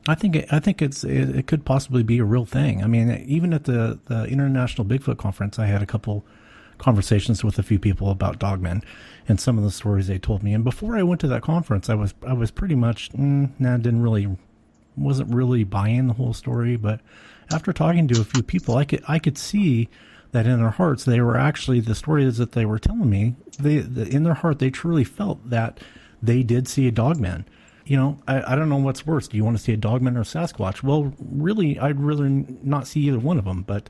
I think it could possibly be a real thing. I mean, even at the International Bigfoot Conference, I had a couple conversations with a few people about Dogman and some of the stories they told me. And before I went to that conference, I was pretty much wasn't really buying the whole story. But after talking to a few people, I could see that in their hearts they were actually, the stories that they were telling me, in their heart they truly felt that they did see a Dogman. You know, I don't know what's worse. Do you want to see a Dogman or a Sasquatch? Well, really, I'd rather not see either one of them. But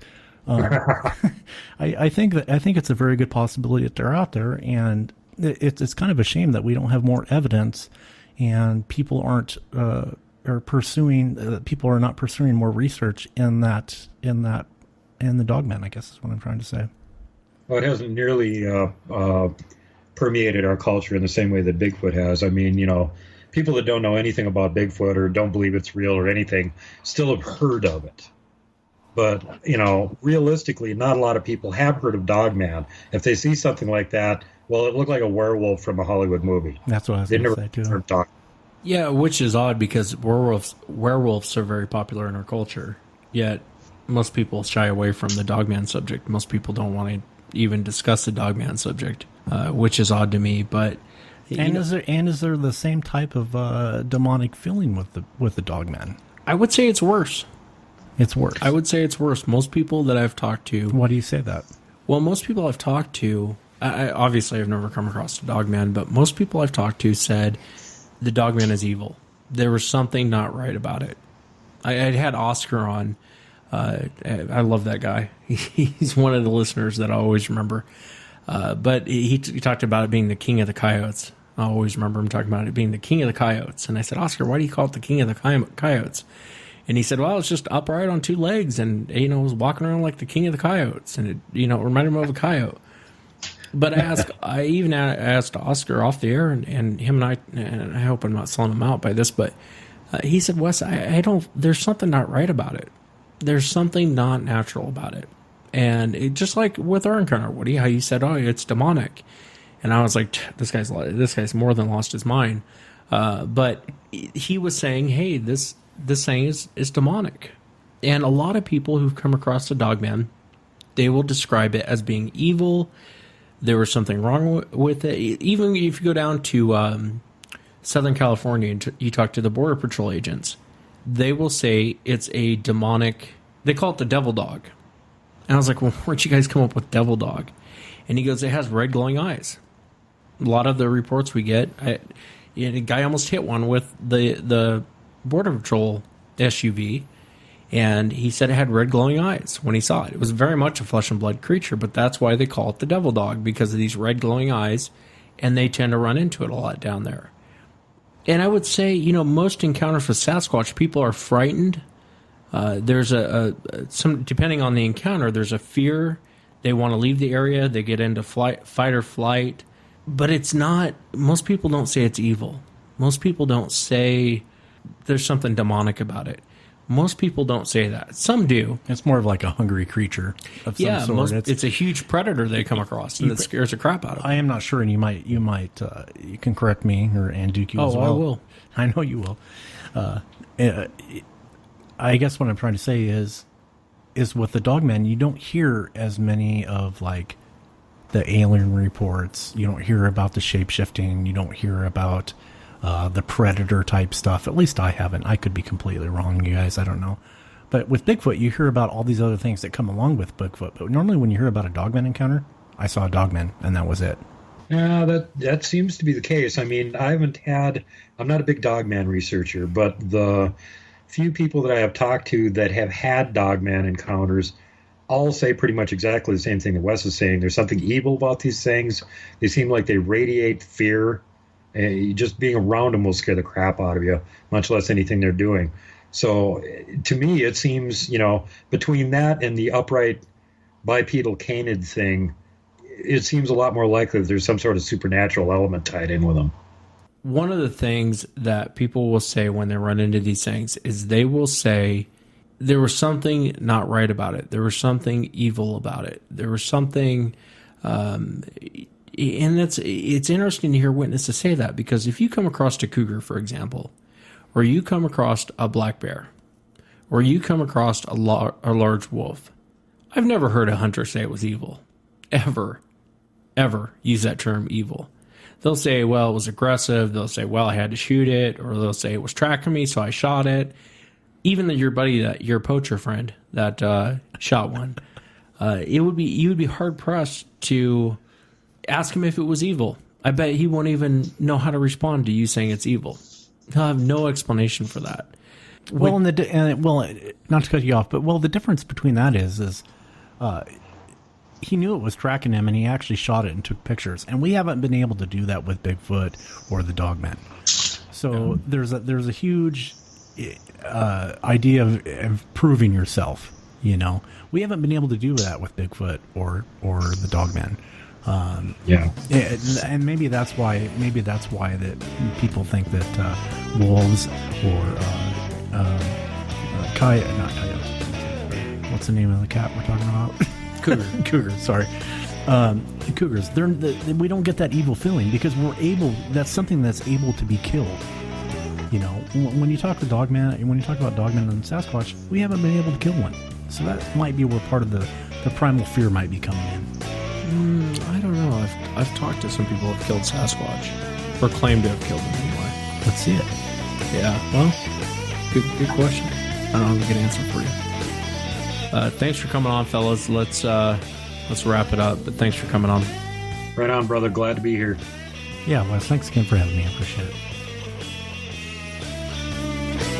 I think it's a very good possibility that they're out there, and it's kind of a shame that we don't have more evidence, and people aren't people are not pursuing more research in the Dogman, I guess is what I'm trying to say. Well, it hasn't nearly permeated our culture in the same way that Bigfoot has. I mean, you know, people that don't know anything about Bigfoot or don't believe it's real or anything still have heard of it. But, you know, realistically, not a lot of people have heard of Dogman. If they see something like that, well, it looked like a werewolf from a Hollywood movie. That's what I was going to say, too. Yeah, which is odd because werewolves are very popular in our culture. Yet most people shy away from the Dogman subject. Most people don't want to even discuss the Dogman subject, which is odd to me. But is there the same type of demonic feeling with the Dogman? I would say it's worse. It's worse. I would say it's worse. Most people that I've talked to. Why do you say that? Well, most people I've talked to, obviously I've never come across a Dogman, but most people I've talked to said the Dogman is evil. There was something not right about it. I had Oscar on. I love that guy. He's one of the listeners that I always remember. But he talked about it being the king of the coyotes. I always remember him talking about it being the king of the coyotes. And I said, Oscar, why do you call it the king of the coyotes? And he said, well, it's just upright on two legs and, it was walking around like the king of the coyotes. And it, reminded him of a coyote. But I even asked Oscar off the air, and him and I hope I'm not selling him out by this, but he said, Wes, I don't, there's something not right about it. There's something not natural about it. And it, just like with our encounter, Woody, how you said, oh, it's demonic. And I was like, this guy's more than lost his mind. But he was saying, hey, this thing is demonic. And a lot of people who've come across the Dogman, they will describe it as being evil. There was something wrong with it. Even if you go down to Southern California and you talk to the Border Patrol agents, they will say it's a demonic, they call it the devil dog. And I was like, well, where'd you guys come up with devil dog? And he goes, it has red glowing eyes. A lot of the reports we get, a guy almost hit one with the Border Patrol SUV, and he said it had red glowing eyes when he saw it. It was very much a flesh and blood creature, but that's why they call it the devil dog, because of these red glowing eyes, and they tend to run into it a lot down there. And I would say, most encounters with Sasquatch, people are frightened. There's some, depending on the encounter, there's a fear. They want to leave the area. They get into fight or flight. But it's not, most people don't say it's evil. Most people don't say there's something demonic about it. Most people don't say that. Some do. It's more of like a hungry creature of some sort. It's a huge predator they come across, and it scares the crap out of them. I am not sure, and you can correct me, and Duke you as well. Oh, I will. I know you will. I guess what I'm trying to say is with the Dogman, you don't hear as many of like the alien reports. You don't hear about the shape-shifting. You don't hear about the predator type stuff. At least I haven't. I could be completely wrong, you guys. I don't know. But with Bigfoot, you hear about all these other things that come along with Bigfoot. But normally when you hear about a Dogman encounter, I saw a Dogman, and that was it. Yeah, that seems to be the case. I mean, I'm not a big Dogman researcher, but the few people that I have talked to that have had Dogman encounters all say pretty much exactly the same thing that Wes is saying. There's something evil about these things. They seem like they radiate fear. Just being around them will scare the crap out of you, much less anything they're doing. So to me, it seems, between that and the upright bipedal canid thing, it seems a lot more likely that there's some sort of supernatural element tied in with them. One of the things that people will say when they run into these things is they will say there was something not right about it. There was something evil about it. There was something, and it's interesting to hear witnesses say that, because if you come across a cougar, for example, or you come across a black bear, or you come across a large wolf, I've never heard a hunter say it was evil, ever use that term evil. They'll say, well, it was aggressive. They'll say, well, I had to shoot it, or they'll say it was tracking me, so I shot it. Even your buddy, your poacher friend that shot one, you would be hard pressed to ask him if it was evil. I bet he won't even know how to respond to you saying it's evil. He'll have no explanation for that. Well, not to cut you off, but the difference between that is he knew it was tracking him, and he actually shot it and took pictures. And we haven't been able to do that with Bigfoot or the Dogman. So there's a huge idea of proving yourself. We haven't been able to do that with Bigfoot or the Dogman. And maybe that's why that people think that wolves or what's the name of the cat we're talking about? Cougars. Sorry, cougars. We don't get that evil feeling because that's something that's able to be killed. When you talk to Dogman, when you talk about Dogman and Sasquatch, we haven't been able to kill one. So that might be where part of the primal fear might be coming in. I don't know. I've talked to some people who have killed Sasquatch, or claim to have killed them anyway. Let's see it. Yeah. Well, good question. I don't have a good answer for you. Thanks for coming on, fellas. Let's let's wrap it up. But thanks for coming on. Right on, brother. Glad to be here. Yeah, Wes, thanks again for having me. I appreciate it.